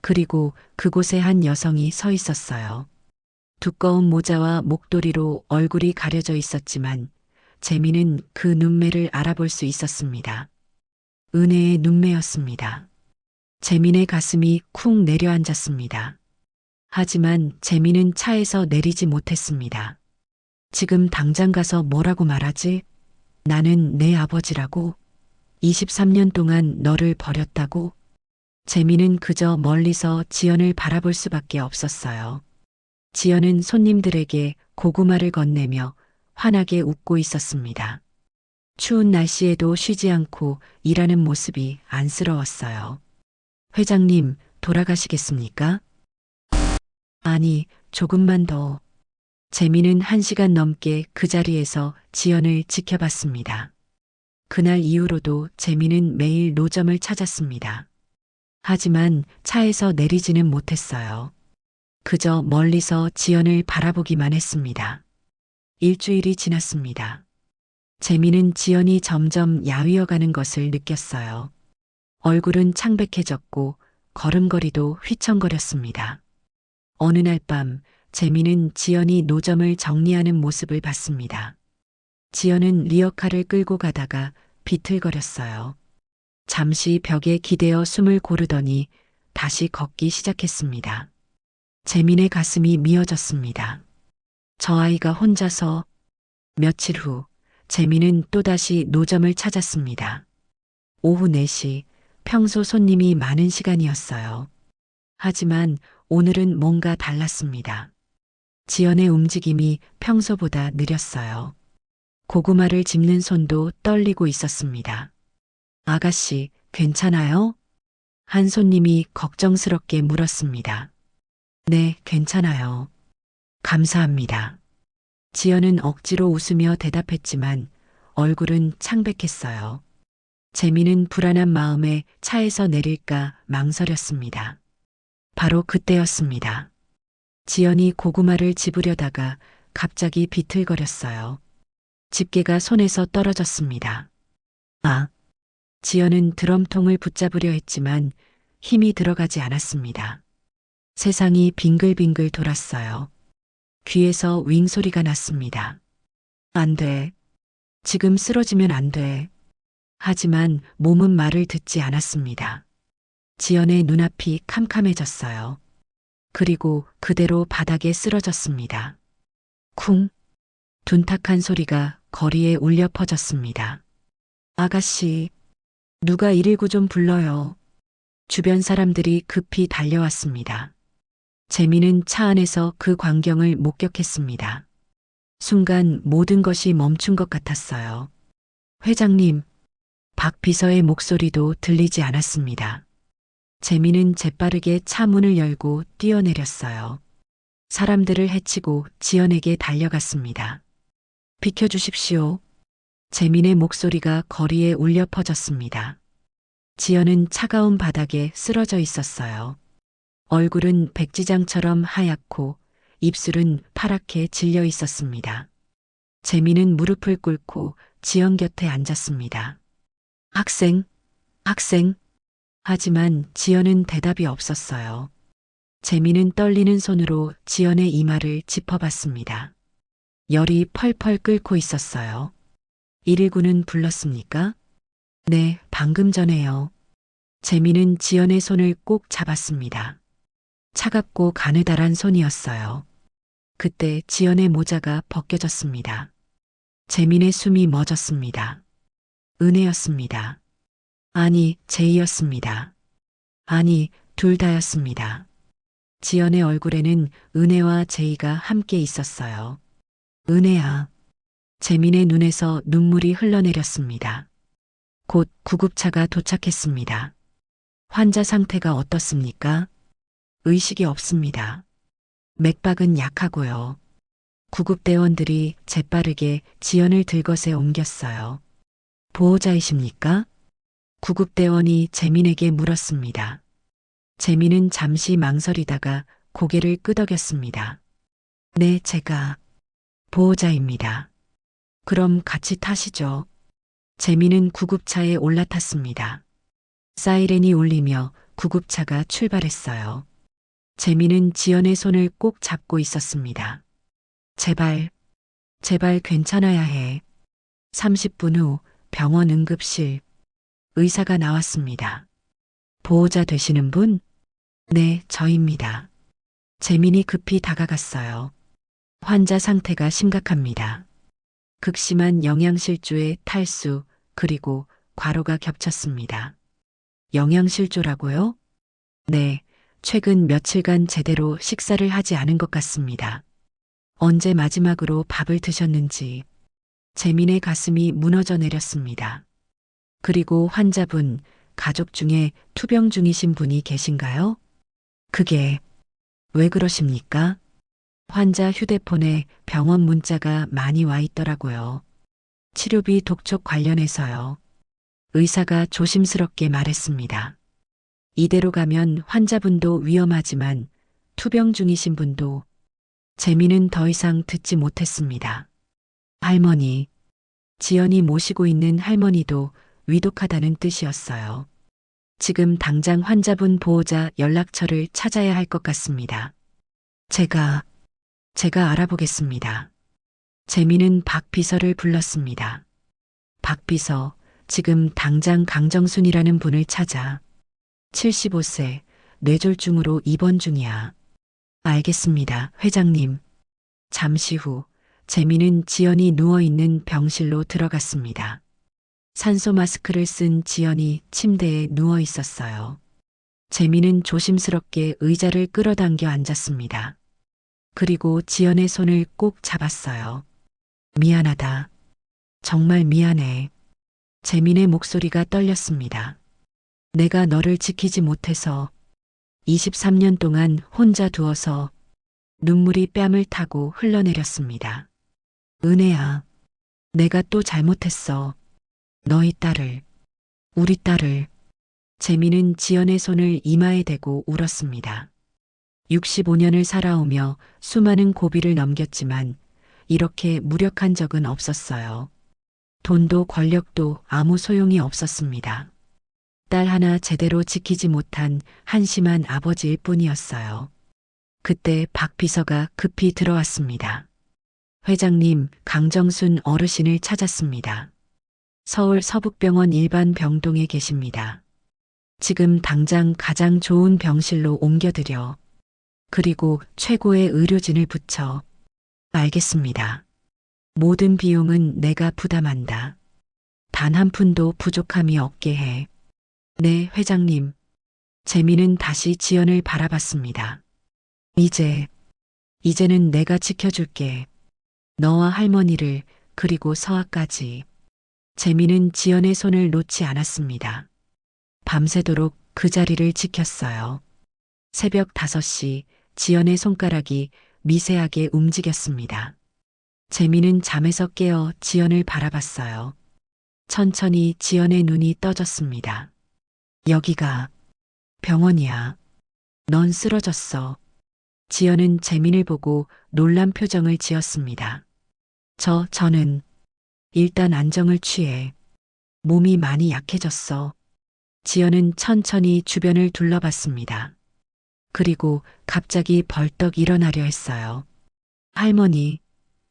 그리고 그곳에 한 여성이 서 있었어요. 두꺼운 모자와 목도리로 얼굴이 가려져 있었지만 재민은 그 눈매를 알아볼 수 있었습니다. 은혜의 눈매였습니다. 재민의 가슴이 쿵 내려앉았습니다. 하지만 재민은 차에서 내리지 못했습니다. 지금 당장 가서 뭐라고 말하지? 나는 내 아버지라고? 23년 동안 너를 버렸다고? 재민은 그저 멀리서 지연을 바라볼 수밖에 없었어요. 지연은 손님들에게 고구마를 건네며 환하게 웃고 있었습니다. 추운 날씨에도 쉬지 않고 일하는 모습이 안쓰러웠어요. 회장님, 돌아가시겠습니까? 아니, 조금만 더. 재민은 1시간 넘게 그 자리에서 지연을 지켜봤습니다. 그날 이후로도 재민은 매일 노점을 찾았습니다. 하지만 차에서 내리지는 못했어요. 그저 멀리서 지연을 바라보기만 했습니다. 일주일이 지났습니다. 재민은 지연이 점점 야위어가는 것을 느꼈어요. 얼굴은 창백해졌고 걸음걸이도 휘청거렸습니다. 어느 날 밤 재민은 지연이 노점을 정리하는 모습을 봤습니다. 지연은 리어카를 끌고 가다가 비틀거렸어요. 잠시 벽에 기대어 숨을 고르더니 다시 걷기 시작했습니다. 재민의 가슴이 미어졌습니다. 저 아이가 혼자서. 며칠 후 재민은 또다시 노점을 찾았습니다. 오후 4시, 평소 손님이 많은 시간이었어요. 하지만 오늘은 뭔가 달랐습니다. 지연의 움직임이 평소보다 느렸어요. 고구마를 집는 손도 떨리고 있었습니다. 아가씨, 괜찮아요? 한 손님이 걱정스럽게 물었습니다. 네, 괜찮아요. 감사합니다. 지연은 억지로 웃으며 대답했지만 얼굴은 창백했어요. 재민은 불안한 마음에 차에서 내릴까 망설였습니다. 바로 그때였습니다. 지연이 고구마를 집으려다가 갑자기 비틀거렸어요. 집게가 손에서 떨어졌습니다. 아! 지연은 드럼통을 붙잡으려 했지만 힘이 들어가지 않았습니다. 세상이 빙글빙글 돌았어요. 귀에서 윙 소리가 났습니다. 안 돼. 지금 쓰러지면 안 돼. 하지만 몸은 말을 듣지 않았습니다. 지연의 눈앞이 캄캄해졌어요. 그리고 그대로 바닥에 쓰러졌습니다. 쿵! 둔탁한 소리가 거리에 울려 퍼졌습니다. 아가씨, 누가 119 좀 불러요. 주변 사람들이 급히 달려왔습니다. 재민은 차 안에서 그 광경을 목격했습니다. 순간 모든 것이 멈춘 것 같았어요. 회장님, 박 비서의 목소리도 들리지 않았습니다. 재민은 재빠르게 차 문을 열고 뛰어내렸어요. 사람들을 해치고 지연에게 달려갔습니다. 비켜주십시오. 재민의 목소리가 거리에 울려 퍼졌습니다. 지연은 차가운 바닥에 쓰러져 있었어요. 얼굴은 백지장처럼 하얗고 입술은 파랗게 질려 있었습니다. 재민은 무릎을 꿇고 지연 곁에 앉았습니다. 학생, 학생. 하지만 지연은 대답이 없었어요. 재민은 떨리는 손으로 지연의 이마를 짚어봤습니다. 열이 펄펄 끓고 있었어요. 119는 불렀습니까? 네, 방금 전에요. 재민은 지연의 손을 꼭 잡았습니다. 차갑고 가느다란 손이었어요. 그때 지연의 모자가 벗겨졌습니다. 재민의 숨이 멎었습니다. 은혜였습니다. 아니, 제이였습니다. 아니, 둘 다였습니다. 지연의 얼굴에는 은혜와 제이가 함께 있었어요. 은혜야. 재민의 눈에서 눈물이 흘러내렸습니다. 곧 구급차가 도착했습니다. 환자 상태가 어떻습니까? 의식이 없습니다. 맥박은 약하고요. 구급대원들이 재빠르게 지연을 들것에 옮겼어요. 보호자이십니까? 구급대원이 재민에게 물었습니다. 재민은 잠시 망설이다가 고개를 끄덕였습니다. 네, 제가 보호자입니다. 그럼 같이 타시죠. 재민은 구급차에 올라탔습니다. 사이렌이 울리며 구급차가 출발했어요. 재민은 지연의 손을 꼭 잡고 있었습니다. 제발, 제발 괜찮아야 해. 30분 후 병원 응급실. 의사가 나왔습니다. 보호자 되시는 분? 네, 저입니다. 재민이 급히 다가갔어요. 환자 상태가 심각합니다. 극심한 영양실조에 탈수, 그리고 과로가 겹쳤습니다. 영양실조라고요? 네, 최근 며칠간 제대로 식사를 하지 않은 것 같습니다. 언제 마지막으로 밥을 드셨는지. 재민의 가슴이 무너져 내렸습니다. 그리고 환자분, 가족 중에 투병 중이신 분이 계신가요? 그게 왜 그러십니까? 환자 휴대폰에 병원 문자가 많이 와 있더라고요. 치료비 독촉 관련해서요. 의사가 조심스럽게 말했습니다. 이대로 가면 환자분도 위험하지만 투병 중이신 분도. 재민은 더 이상 듣지 못했습니다. 할머니, 지연이 모시고 있는 할머니도 위독하다는 뜻이었어요. 지금 당장 환자분 보호자 연락처를 찾아야 할 것 같습니다. 제가 알아보겠습니다. 재민은 박 비서를 불렀습니다. 박 비서, 지금 당장 강정순이라는 분을 찾아. 75세, 뇌졸중으로 입원 중이야. 알겠습니다, 회장님. 잠시 후 재민은 지연이 누워있는 병실로 들어갔습니다. 산소 마스크를 쓴 지연이 침대에 누워 있었어요. 재민은 조심스럽게 의자를 끌어당겨 앉았습니다. 그리고 지연의 손을 꼭 잡았어요. 미안하다. 정말 미안해. 재민의 목소리가 떨렸습니다. 내가 너를 지키지 못해서 23년 동안 혼자 두어서. 눈물이 뺨을 타고 흘러내렸습니다. 은혜야, 내가 또 잘못했어. 너희 딸을, 우리 딸을. 재민은 지연의 손을 이마에 대고 울었습니다. 65년을 살아오며 수많은 고비를 넘겼지만 이렇게 무력한 적은 없었어요. 돈도 권력도 아무 소용이 없었습니다. 딸 하나 제대로 지키지 못한 한심한 아버지일 뿐이었어요. 그때 박 비서가 급히 들어왔습니다. 회장님, 강정순 어르신을 찾았습니다. 서울 서북병원 일반 병동에 계십니다. 지금 당장 가장 좋은 병실로 옮겨드려. 그리고 최고의 의료진을 붙여. 알겠습니다. 모든 비용은 내가 부담한다. 단 한 푼도 부족함이 없게 해. 네, 회장님. 재민은 다시 지연을 바라봤습니다. 이제는 내가 지켜줄게. 너와 할머니를, 그리고 서아까지. 재민은 지연의 손을 놓지 않았습니다. 밤새도록 그 자리를 지켰어요. 새벽 5시 지연의 손가락이 미세하게 움직였습니다. 재민은 잠에서 깨어 지연을 바라봤어요. 천천히 지연의 눈이 떠졌습니다. 여기가 병원이야. 넌 쓰러졌어. 지연은 재민을 보고 놀란 표정을 지었습니다. 저는 일단 안정을 취해. 몸이 많이 약해졌어. 지연은 천천히 주변을 둘러봤습니다. 그리고 갑자기 벌떡 일어나려 했어요.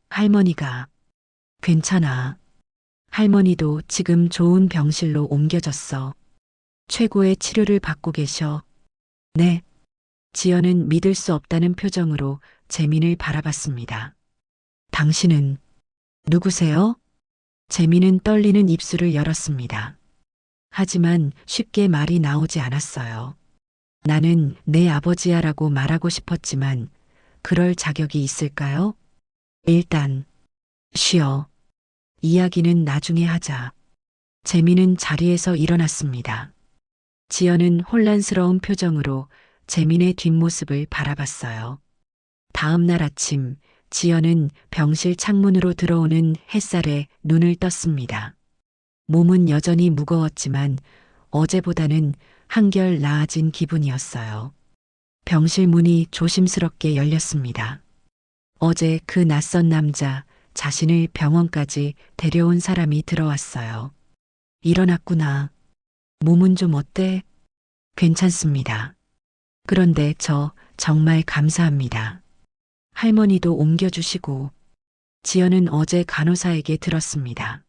할머니가 괜찮아. 할머니도 지금 좋은 병실로 옮겨졌어. 최고의 치료를 받고 계셔. 네. 지연은 믿을 수 없다는 표정으로 재민을 바라봤습니다. 당신은 누구세요? 재민은 떨리는 입술을 열었습니다. 하지만 쉽게 말이 나오지 않았어요. 나는 내 아버지야라고 말하고 싶었지만 그럴 자격이 있을까요? 일단 쉬어. 이야기는 나중에 하자. 재민은 자리에서 일어났습니다. 지연은 혼란스러운 표정으로 재민의 뒷모습을 바라봤어요. 다음 날 아침, 지연은 병실 창문으로 들어오는 햇살에 눈을 떴습니다. 몸은 여전히 무거웠지만 어제보다는 한결 나아진 기분이었어요. 병실 문이 조심스럽게 열렸습니다. 어제 그 낯선 남자, 자신을 병원까지 데려온 사람이 들어왔어요. 일어났구나. 몸은 좀 어때? 괜찮습니다. 그런데 저 정말 감사합니다. 할머니도 옮겨주시고, 지연은 어제 간호사에게 들었습니다.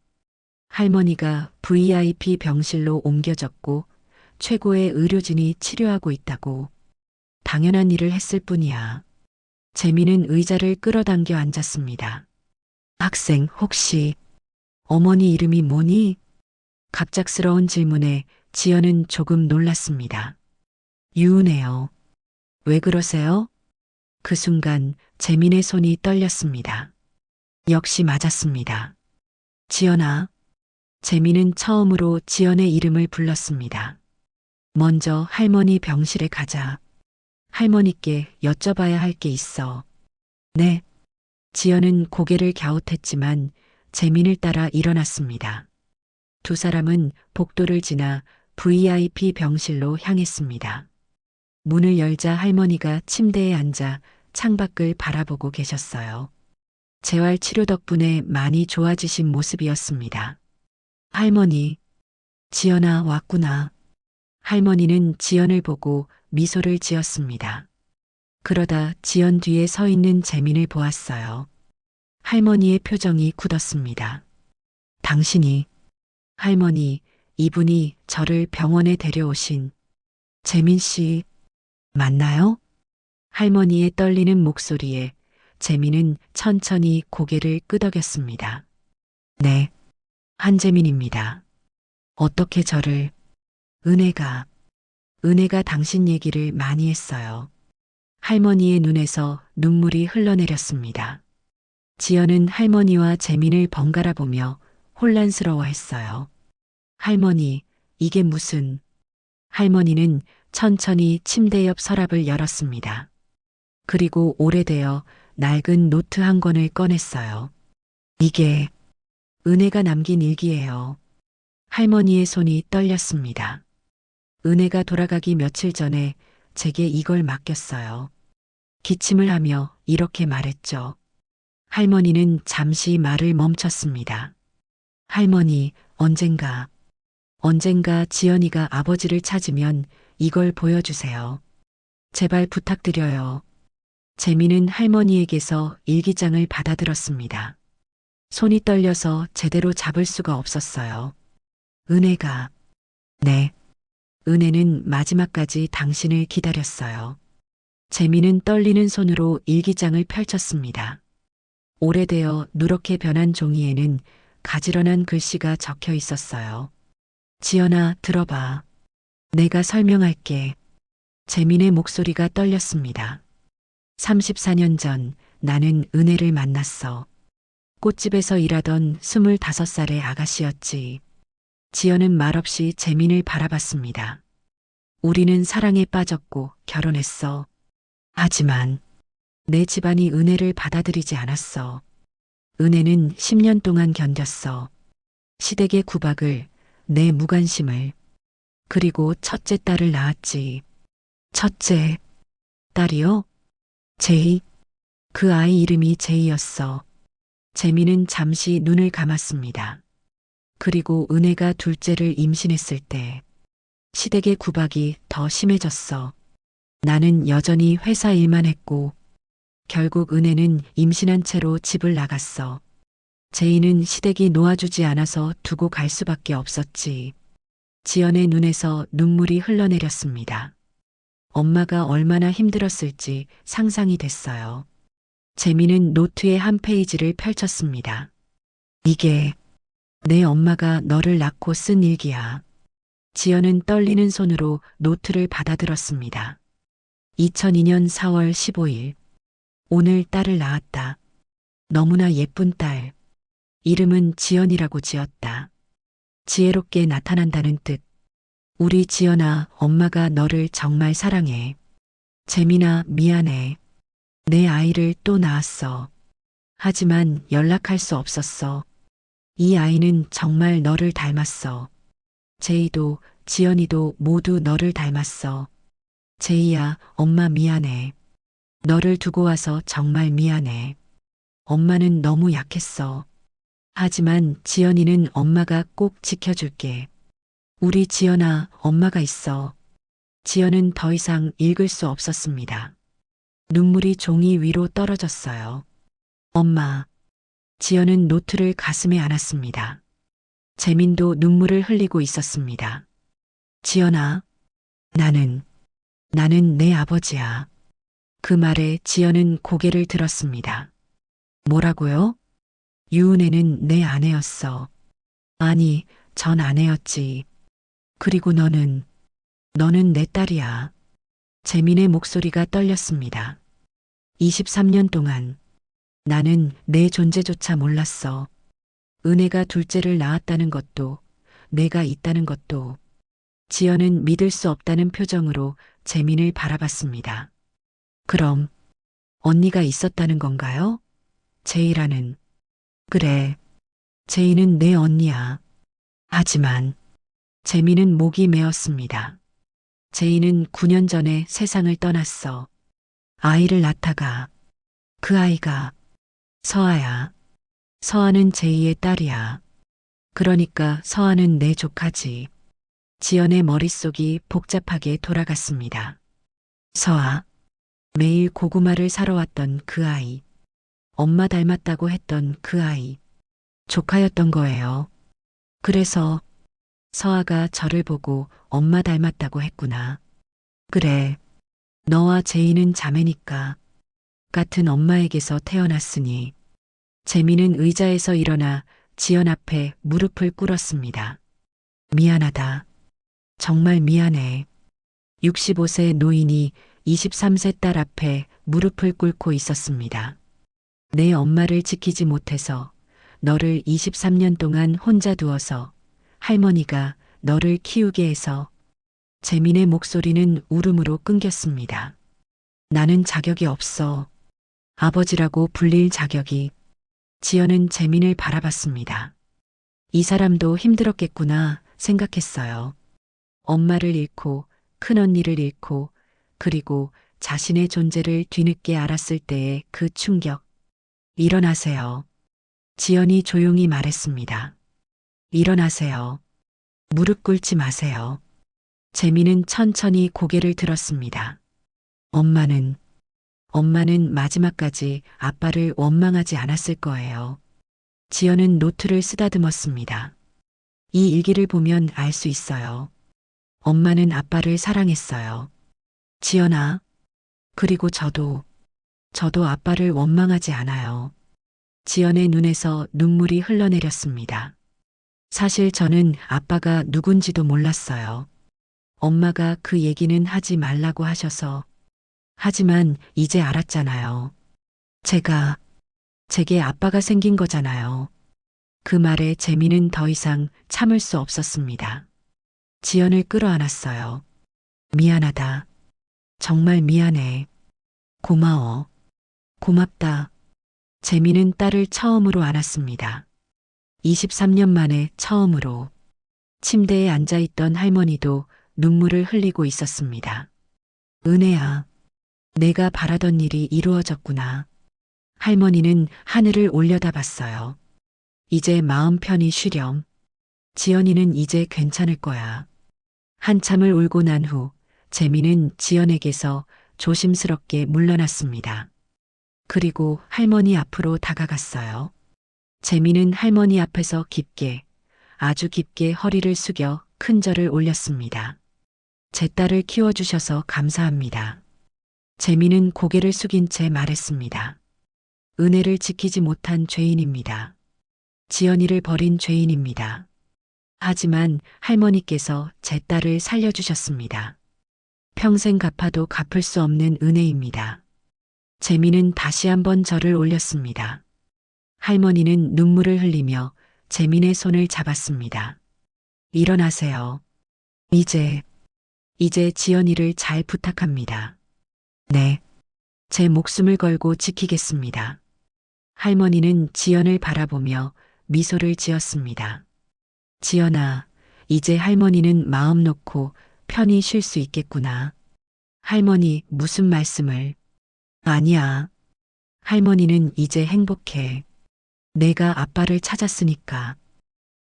할머니가 VIP 병실로 옮겨졌고, 최고의 의료진이 치료하고 있다고. 당연한 일을 했을 뿐이야. 재미는 의자를 끌어당겨 앉았습니다. 학생, 혹시 어머니 이름이 뭐니? 갑작스러운 질문에 지연은 조금 놀랐습니다. 유은혜요. 왜 그러세요? 그 순간 재민의 손이 떨렸습니다. 역시 맞았습니다. 지연아. 재민은 처음으로 지연의 이름을 불렀습니다. 먼저 할머니 병실에 가자. 할머니께 여쭤봐야 할 게 있어. 네. 지연은 고개를 갸웃했지만 재민을 따라 일어났습니다. 두 사람은 복도를 지나 VIP 병실로 향했습니다. 문을 열자 할머니가 침대에 앉아 창밖을 바라보고 계셨어요. 재활 치료 덕분에 많이 좋아지신 모습이었습니다. 할머니, 지연아 왔구나. 할머니는 지연을 보고 미소를 지었습니다. 그러다 지연 뒤에 서 있는 재민을 보았어요. 할머니의 표정이 굳었습니다. 당신이, 할머니, 이분이 저를 병원에 데려오신 재민 씨, 맞나요? 할머니의 떨리는 목소리에 재민은 천천히 고개를 끄덕였습니다. 네, 한재민입니다. 어떻게 저를, 은혜가 당신 얘기를 많이 했어요. 할머니의 눈에서 눈물이 흘러내렸습니다. 지연은 할머니와 재민을 번갈아 보며 혼란스러워했어요. 할머니, 이게 무슨... 할머니는 천천히 침대 옆 서랍을 열었습니다. 그리고 오래되어 낡은 노트 한 권을 꺼냈어요. 이게 은혜가 남긴 일기예요. 할머니의 손이 떨렸습니다. 은혜가 돌아가기 며칠 전에 제게 이걸 맡겼어요. 기침을 하며 이렇게 말했죠. 할머니는 잠시 말을 멈췄습니다. 할머니, 언젠가 지연이가 아버지를 찾으면 이걸 보여주세요. 제발 부탁드려요. 재민은 할머니에게서 일기장을 받아들었습니다. 손이 떨려서 제대로 잡을 수가 없었어요. 은혜가, 네. 은혜는 마지막까지 당신을 기다렸어요. 재민은 떨리는 손으로 일기장을 펼쳤습니다. 오래되어 누렇게 변한 종이에는 가지런한 글씨가 적혀 있었어요. 지연아, 들어봐. 내가 설명할게. 재민의 목소리가 떨렸습니다. 34년 전 나는 은혜를 만났어. 꽃집에서 일하던 25살의 아가씨였지. 지연은 말없이 재민을 바라봤습니다. 우리는 사랑에 빠졌고 결혼했어. 하지만 내 집안이 은혜를 받아들이지 않았어. 은혜는 10년 동안 견뎠어. 시댁의 구박을, 내 무관심을. 그리고 첫째 딸을 낳았지. 첫째 딸이요? 제이. 그 아이 이름이 제이였어. 재민은 잠시 눈을 감았습니다. 그리고 은혜가 둘째를 임신했을 때 시댁의 구박이 더 심해졌어. 나는 여전히 회사 일만 했고 결국 은혜는 임신한 채로 집을 나갔어. 제이는 시댁이 놓아주지 않아서 두고 갈 수밖에 없었지. 지연의 눈에서 눈물이 흘러내렸습니다. 엄마가 얼마나 힘들었을지 상상이 됐어요. 재민은 노트의 한 페이지를 펼쳤습니다. 이게 내 엄마가 너를 낳고 쓴 일기야. 지연은 떨리는 손으로 노트를 받아들었습니다. 2002년 4월 15일. 오늘 딸을 낳았다. 너무나 예쁜 딸. 이름은 지연이라고 지었다. 지혜롭게 나타난다는 뜻. 우리 지연아, 엄마가 너를 정말 사랑해. 재민아, 미안해. 내 아이를 또 낳았어. 하지만 연락할 수 없었어. 이 아이는 정말 너를 닮았어. 제이도, 지연이도 모두 너를 닮았어. 제이야, 엄마 미안해. 너를 두고 와서 정말 미안해. 엄마는 너무 약했어. 하지만 지연이는 엄마가 꼭 지켜줄게. 우리 지연아, 엄마가 있어. 지연은 더 이상 읽을 수 없었습니다. 눈물이 종이 위로 떨어졌어요. 엄마. 지연은 노트를 가슴에 안았습니다. 재민도 눈물을 흘리고 있었습니다. 지연아, 나는 내 아버지야. 그 말에 지연은 고개를 들었습니다. 뭐라고요? 유은혜는 내 아내였어. 아니, 전 아내였지. 그리고 너는 내 딸이야. 재민의 목소리가 떨렸습니다. 23년 동안 나는 내 존재조차 몰랐어. 은혜가 둘째를 낳았다는 것도, 내가 있다는 것도. 지연은 믿을 수 없다는 표정으로 재민을 바라봤습니다. 그럼 언니가 있었다는 건가요? 제이라는. 그래, 제이는 내 언니야. 하지만 재민은 목이 메었습니다. 제이는 9년 전에 세상을 떠났어. 아이를 낳다가 그 아이가 서아야. 서아는 제이의 딸이야. 그러니까 서아는 내 조카지. 지연의 머릿속이 복잡하게 돌아갔습니다. 서아. 매일 고구마를 사러 왔던 그 아이. 엄마 닮았다고 했던 그 아이. 조카였던 거예요. 그래서 서아가 저를 보고 엄마 닮았다고 했구나. 그래. 너와 제이는 자매니까. 같은 엄마에게서 태어났으니. 재민은 의자에서 일어나 지연 앞에 무릎을 꿇었습니다. 미안하다. 정말 미안해. 65세 노인이 23세 딸 앞에 무릎을 꿇고 있었습니다. 내 엄마를 지키지 못해서 너를 23년 동안 혼자 두어서 할머니가 너를 키우게 해서. 재민의 목소리는 울음으로 끊겼습니다. 나는 자격이 없어. 아버지라고 불릴 자격이. 지연은 재민을 바라봤습니다. 이 사람도 힘들었겠구나 생각했어요. 엄마를 잃고 큰언니를 잃고 그리고 자신의 존재를 뒤늦게 알았을 때의 그 충격. 일어나세요. 지연이 조용히 말했습니다. 일어나세요. 무릎 꿇지 마세요. 재민은 천천히 고개를 들었습니다. 엄마는 마지막까지 아빠를 원망하지 않았을 거예요. 지연은 노트를 쓰다듬었습니다. 이 일기를 보면 알 수 있어요. 엄마는 아빠를 사랑했어요. 지연아, 그리고 저도 아빠를 원망하지 않아요. 지연의 눈에서 눈물이 흘러내렸습니다. 사실 저는 아빠가 누군지도 몰랐어요. 엄마가 그 얘기는 하지 말라고 하셔서. 하지만 이제 알았잖아요. 제게 아빠가 생긴 거잖아요. 그 말에 재민은 더 이상 참을 수 없었습니다. 지연을 끌어안았어요. 미안하다. 정말 미안해. 고마워. 고맙다. 재민은 딸을 처음으로 안았습니다. 23년 만에 처음으로. 침대에 앉아있던 할머니도 눈물을 흘리고 있었습니다. 은혜야, 내가 바라던 일이 이루어졌구나. 할머니는 하늘을 올려다봤어요. 이제 마음 편히 쉬렴. 지연이는 이제 괜찮을 거야. 한참을 울고 난 후 재민은 지연에게서 조심스럽게 물러났습니다. 그리고 할머니 앞으로 다가갔어요. 재민은 할머니 앞에서 깊게, 아주 깊게 허리를 숙여 큰 절을 올렸습니다. 제 딸을 키워주셔서 감사합니다. 재민은 고개를 숙인 채 말했습니다. 은혜를 지키지 못한 죄인입니다. 지연이를 버린 죄인입니다. 하지만 할머니께서 제 딸을 살려주셨습니다. 평생 갚아도 갚을 수 없는 은혜입니다. 재민은 다시 한번 절을 올렸습니다. 할머니는 눈물을 흘리며 재민의 손을 잡았습니다. 일어나세요. 이제, 이제 지연이를 잘 부탁합니다. 네, 제 목숨을 걸고 지키겠습니다. 할머니는 지연을 바라보며 미소를 지었습니다. 지연아, 이제 할머니는 마음 놓고 편히 쉴 수 있겠구나. 할머니, 무슨 말씀을? 아니야. 할머니는 이제 행복해. 내가 아빠를 찾았으니까.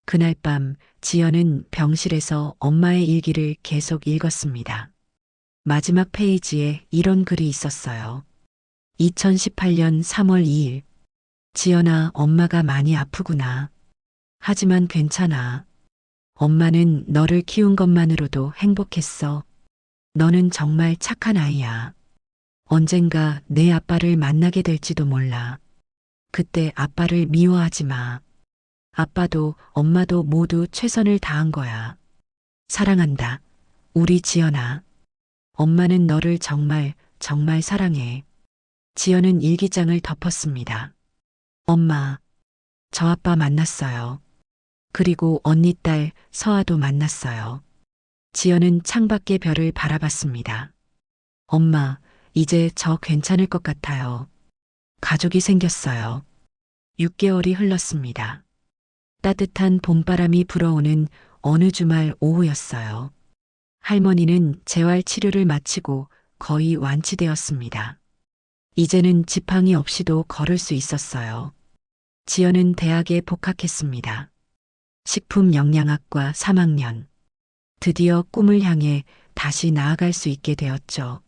그날 밤 지연은 병실에서 엄마의 일기를 계속 읽었습니다. 마지막 페이지에 이런 글이 있었어요. 2018년 3월 2일. 지연아, 엄마가 많이 아프구나. 하지만 괜찮아. 엄마는 너를 키운 것만으로도 행복했어. 너는 정말 착한 아이야. 언젠가 내 아빠를 만나게 될지도 몰라. 그때 아빠를 미워하지 마. 아빠도 엄마도 모두 최선을 다한 거야. 사랑한다. 우리 지연아. 엄마는 너를 정말, 정말 사랑해. 지연은 일기장을 덮었습니다. 엄마, 저 아빠 만났어요. 그리고 언니 딸 서아도 만났어요. 지연은 창밖의 별을 바라봤습니다. 엄마, 이제 저 괜찮을 것 같아요. 가족이 생겼어요. 6개월이 흘렀습니다. 따뜻한 봄바람이 불어오는 어느 주말 오후였어요. 할머니는 재활 치료를 마치고 거의 완치되었습니다. 이제는 지팡이 없이도 걸을 수 있었어요. 지연은 대학에 복학했습니다. 식품영양학과 3학년. 드디어 꿈을 향해 다시 나아갈 수 있게 되었죠.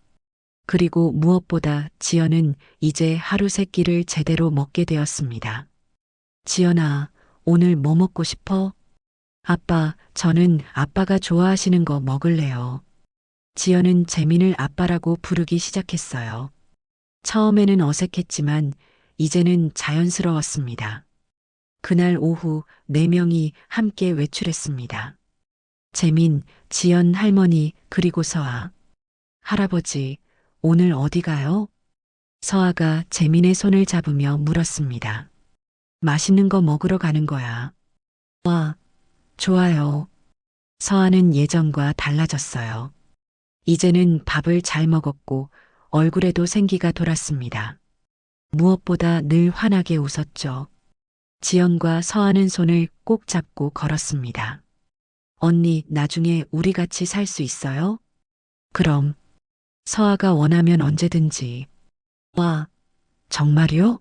그리고 무엇보다 지연은 이제 하루 세 끼를 제대로 먹게 되었습니다. 지연아, 오늘 뭐 먹고 싶어? 아빠, 저는 아빠가 좋아하시는 거 먹을래요. 지연은 재민을 아빠라고 부르기 시작했어요. 처음에는 어색했지만 이제는 자연스러웠습니다. 그날 오후 4명이 함께 외출했습니다. 재민, 지연 할머니, 그리고 서아. 할아버지, 오늘 어디 가요? 서아가 재민의 손을 잡으며 물었습니다. 맛있는 거 먹으러 가는 거야. 와, 좋아요. 서아는 예전과 달라졌어요. 이제는 밥을 잘 먹었고 얼굴에도 생기가 돌았습니다. 무엇보다 늘 환하게 웃었죠. 지연과 서아는 손을 꼭 잡고 걸었습니다. 언니, 나중에 우리 같이 살 수 있어요? 그럼. 서아가 원하면 언제든지. 와, 정말요?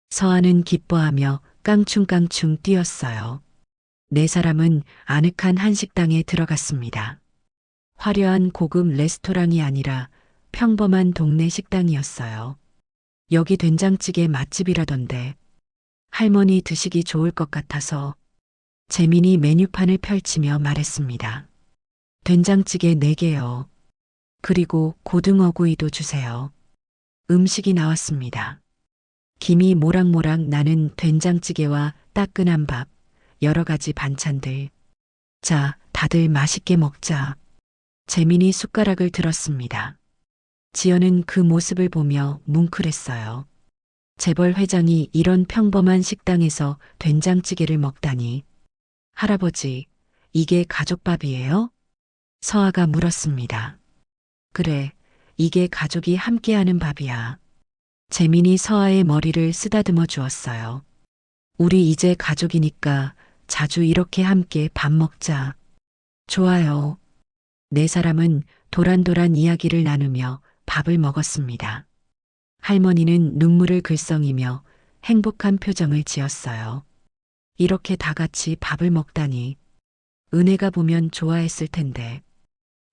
서아는 기뻐하며 깡충깡충 뛰었어요. 네 사람은 아늑한 한식당에 들어갔습니다. 화려한 고급 레스토랑이 아니라 평범한 동네 식당이었어요. 여기 된장찌개 맛집이라던데. 할머니 드시기 좋을 것 같아서. 재민이 메뉴판을 펼치며 말했습니다. 된장찌개 4개요. 그리고 고등어구이도 주세요. 음식이 나왔습니다. 김이 모락모락 나는 된장찌개와 따끈한 밥, 여러 가지 반찬들. 자, 다들 맛있게 먹자. 재민이 숟가락을 들었습니다. 지연은 그 모습을 보며 뭉클했어요. 재벌 회장이 이런 평범한 식당에서 된장찌개를 먹다니. 할아버지, 이게 가족밥이에요? 서아가 물었습니다. 그래, 이게 가족이 함께하는 밥이야. 재민이 서아의 머리를 쓰다듬어 주었어요. 우리 이제 가족이니까 자주 이렇게 함께 밥 먹자. 좋아요. 네 사람은 도란도란 이야기를 나누며 밥을 먹었습니다. 할머니는 눈물을 글썽이며 행복한 표정을 지었어요. 이렇게 다 같이 밥을 먹다니. 은혜가 보면 좋아했을 텐데.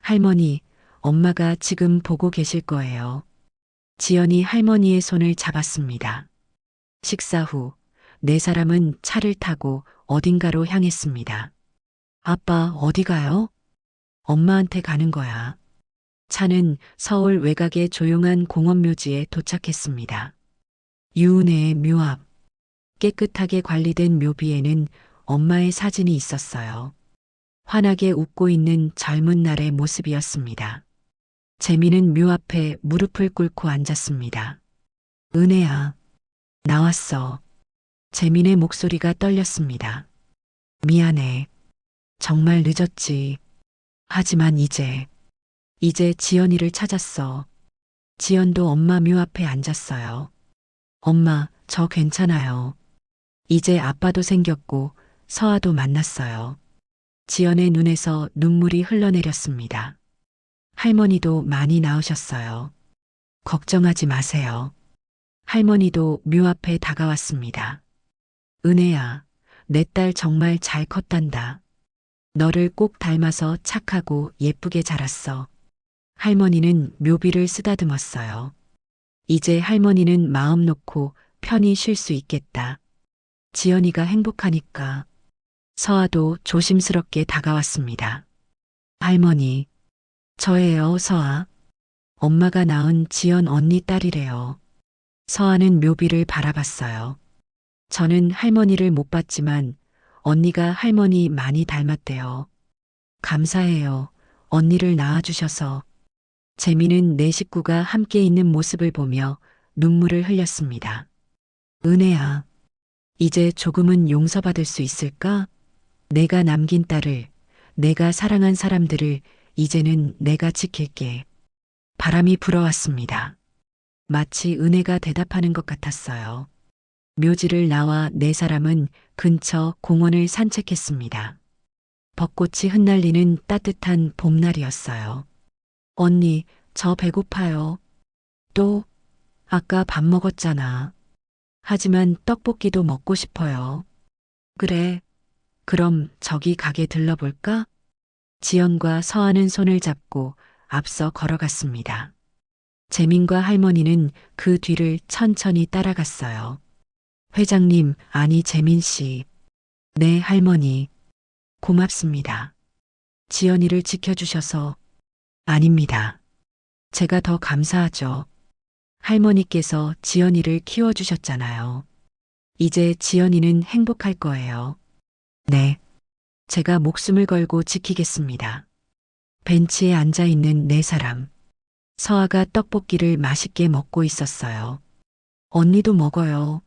할머니, 엄마가 지금 보고 계실 거예요. 지연이 할머니의 손을 잡았습니다. 식사 후 네 사람은 차를 타고 어딘가로 향했습니다. 아빠, 어디 가요? 엄마한테 가는 거야. 차는 서울 외곽의 조용한 공원묘지에 도착했습니다. 유은혜의 묘 앞. 깨끗하게 관리된 묘비에는 엄마의 사진이 있었어요. 환하게 웃고 있는 젊은 날의 모습이었습니다. 재민은 묘 앞에 무릎을 꿇고 앉았습니다. 은혜야, 나왔어. 재민의 목소리가 떨렸습니다. 미안해. 정말 늦었지. 하지만 이제 지연이를 찾았어. 지연도 엄마 묘 앞에 앉았어요. 엄마, 저 괜찮아요. 이제 아빠도 생겼고 서아도 만났어요. 지연의 눈에서 눈물이 흘러내렸습니다. 할머니도 많이 나으셨어요. 걱정하지 마세요. 할머니도 묘 앞에 다가왔습니다. 은혜야, 내 딸 정말 잘 컸단다. 너를 꼭 닮아서 착하고 예쁘게 자랐어. 할머니는 묘비를 쓰다듬었어요. 이제 할머니는 마음 놓고 편히 쉴 수 있겠다. 지연이가 행복하니까. 서아도 조심스럽게 다가왔습니다. 할머니, 저예요, 서아. 엄마가 낳은 지연 언니 딸이래요. 서아는 묘비를 바라봤어요. 저는 할머니를 못 봤지만 언니가 할머니 많이 닮았대요. 감사해요. 언니를 낳아주셔서. 재미는 네 식구가 함께 있는 모습을 보며 눈물을 흘렸습니다. 은혜야, 이제 조금은 용서받을 수 있을까? 내가 남긴 딸을, 내가 사랑한 사람들을 이제는 내가 지킬게. 바람이 불어왔습니다. 마치 은혜가 대답하는 것 같았어요. 묘지를 나와 네 사람은 근처 공원을 산책했습니다. 벚꽃이 흩날리는 따뜻한 봄날이었어요. 언니, 저 배고파요. 또, 아까 밥 먹었잖아. 하지만 떡볶이도 먹고 싶어요. 그래, 그럼 저기 가게 들러볼까? 지연과 서아는 손을 잡고 앞서 걸어갔습니다. 재민과 할머니는 그 뒤를 천천히 따라갔어요. 회장님, 아니 재민 씨. 네, 할머니. 고맙습니다. 지연이를 지켜주셔서. 아닙니다. 제가 더 감사하죠. 할머니께서 지연이를 키워주셨잖아요. 이제 지연이는 행복할 거예요. 네. 제가 목숨을 걸고 지키겠습니다. 벤치에 앉아 있는 네 사람. 서아가 떡볶이를 맛있게 먹고 있었어요. 언니도 먹어요.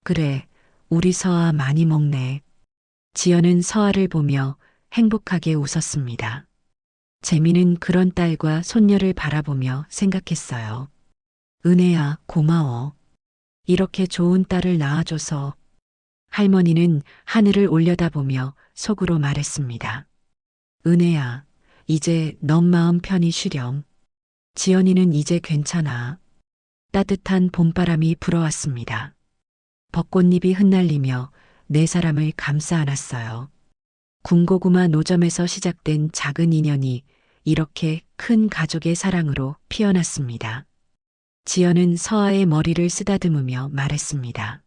그래, 우리 서아 많이 먹네. 지연은 서아를 보며 행복하게 웃었습니다. 재미는 그런 딸과 손녀를 바라보며 생각했어요. 은혜야, 고마워. 이렇게 좋은 딸을 낳아줘서. 할머니는 하늘을 올려다보며 속으로 말했습니다. 은혜야, 이제 넌 마음 편히 쉬렴. 지연이는 이제 괜찮아. 따뜻한 봄바람이 불어왔습니다. 벚꽃잎이 흩날리며 네 사람을 감싸 안았어요. 군고구마 노점에서 시작된 작은 인연이 이렇게 큰 가족의 사랑으로 피어났습니다. 지연은 서아의 머리를 쓰다듬으며 말했습니다.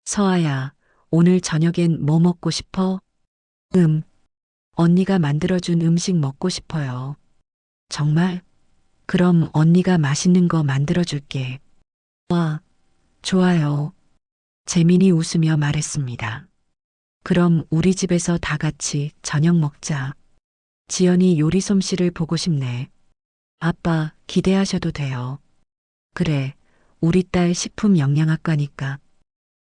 서아야, 오늘 저녁엔 뭐 먹고 싶어? 언니가 만들어준 음식 먹고 싶어요. 정말? 그럼 언니가 맛있는 거 만들어줄게. 와, 좋아요. 재민이 웃으며 말했습니다. 그럼 우리 집에서 다 같이 저녁 먹자. 지연이 요리 솜씨를 보고 싶네. 아빠, 기대하셔도 돼요. 그래, 우리 딸 식품영양학과니까.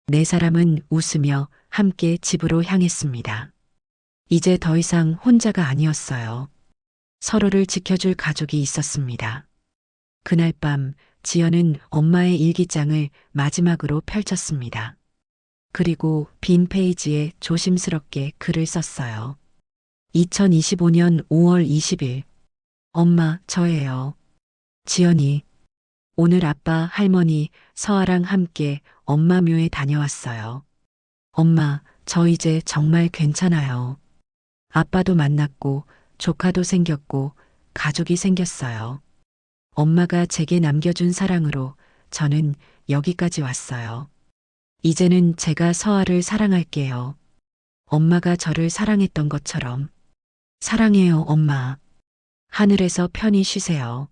네 사람은 웃으며 함께 집으로 향했습니다. 이제 더 이상 혼자가 아니었어요. 서로를 지켜줄 가족이 있었습니다. 그날 밤 지연은 엄마의 일기장을 마지막으로 펼쳤습니다. 그리고 빈 페이지에 조심스럽게 글을 썼어요. 2025년 5월 20일. 엄마, 저예요. 지연이. 오늘 아빠, 할머니, 서아랑 함께 엄마 묘에 다녀왔어요. 엄마, 저 이제 정말 괜찮아요. 아빠도 만났고, 조카도 생겼고, 가족이 생겼어요. 엄마가 제게 남겨준 사랑으로 저는 여기까지 왔어요. 이제는 제가 서아를 사랑할게요. 엄마가 저를 사랑했던 것처럼. 사랑해요, 엄마. 하늘에서 편히 쉬세요.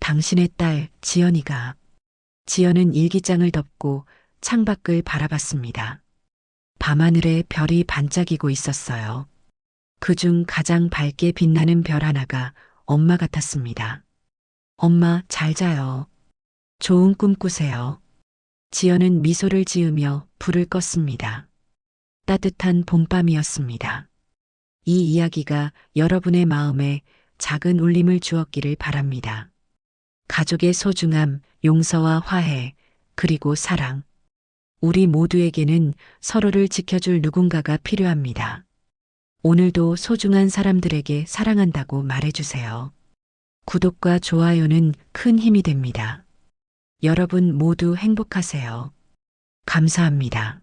당신의 딸, 지연이가. 지연은 일기장을 덮고 창밖을 바라봤습니다. 밤하늘에 별이 반짝이고 있었어요. 그중 가장 밝게 빛나는 별 하나가 엄마 같았습니다. 엄마, 잘 자요. 좋은 꿈 꾸세요. 지연은 미소를 지으며 불을 껐습니다. 따뜻한 봄밤이었습니다. 이 이야기가 여러분의 마음에 작은 울림을 주었기를 바랍니다. 가족의 소중함, 용서와 화해, 그리고 사랑. 우리 모두에게는 서로를 지켜줄 누군가가 필요합니다. 오늘도 소중한 사람들에게 사랑한다고 말해주세요. 구독과 좋아요는 큰 힘이 됩니다. 여러분 모두 행복하세요. 감사합니다.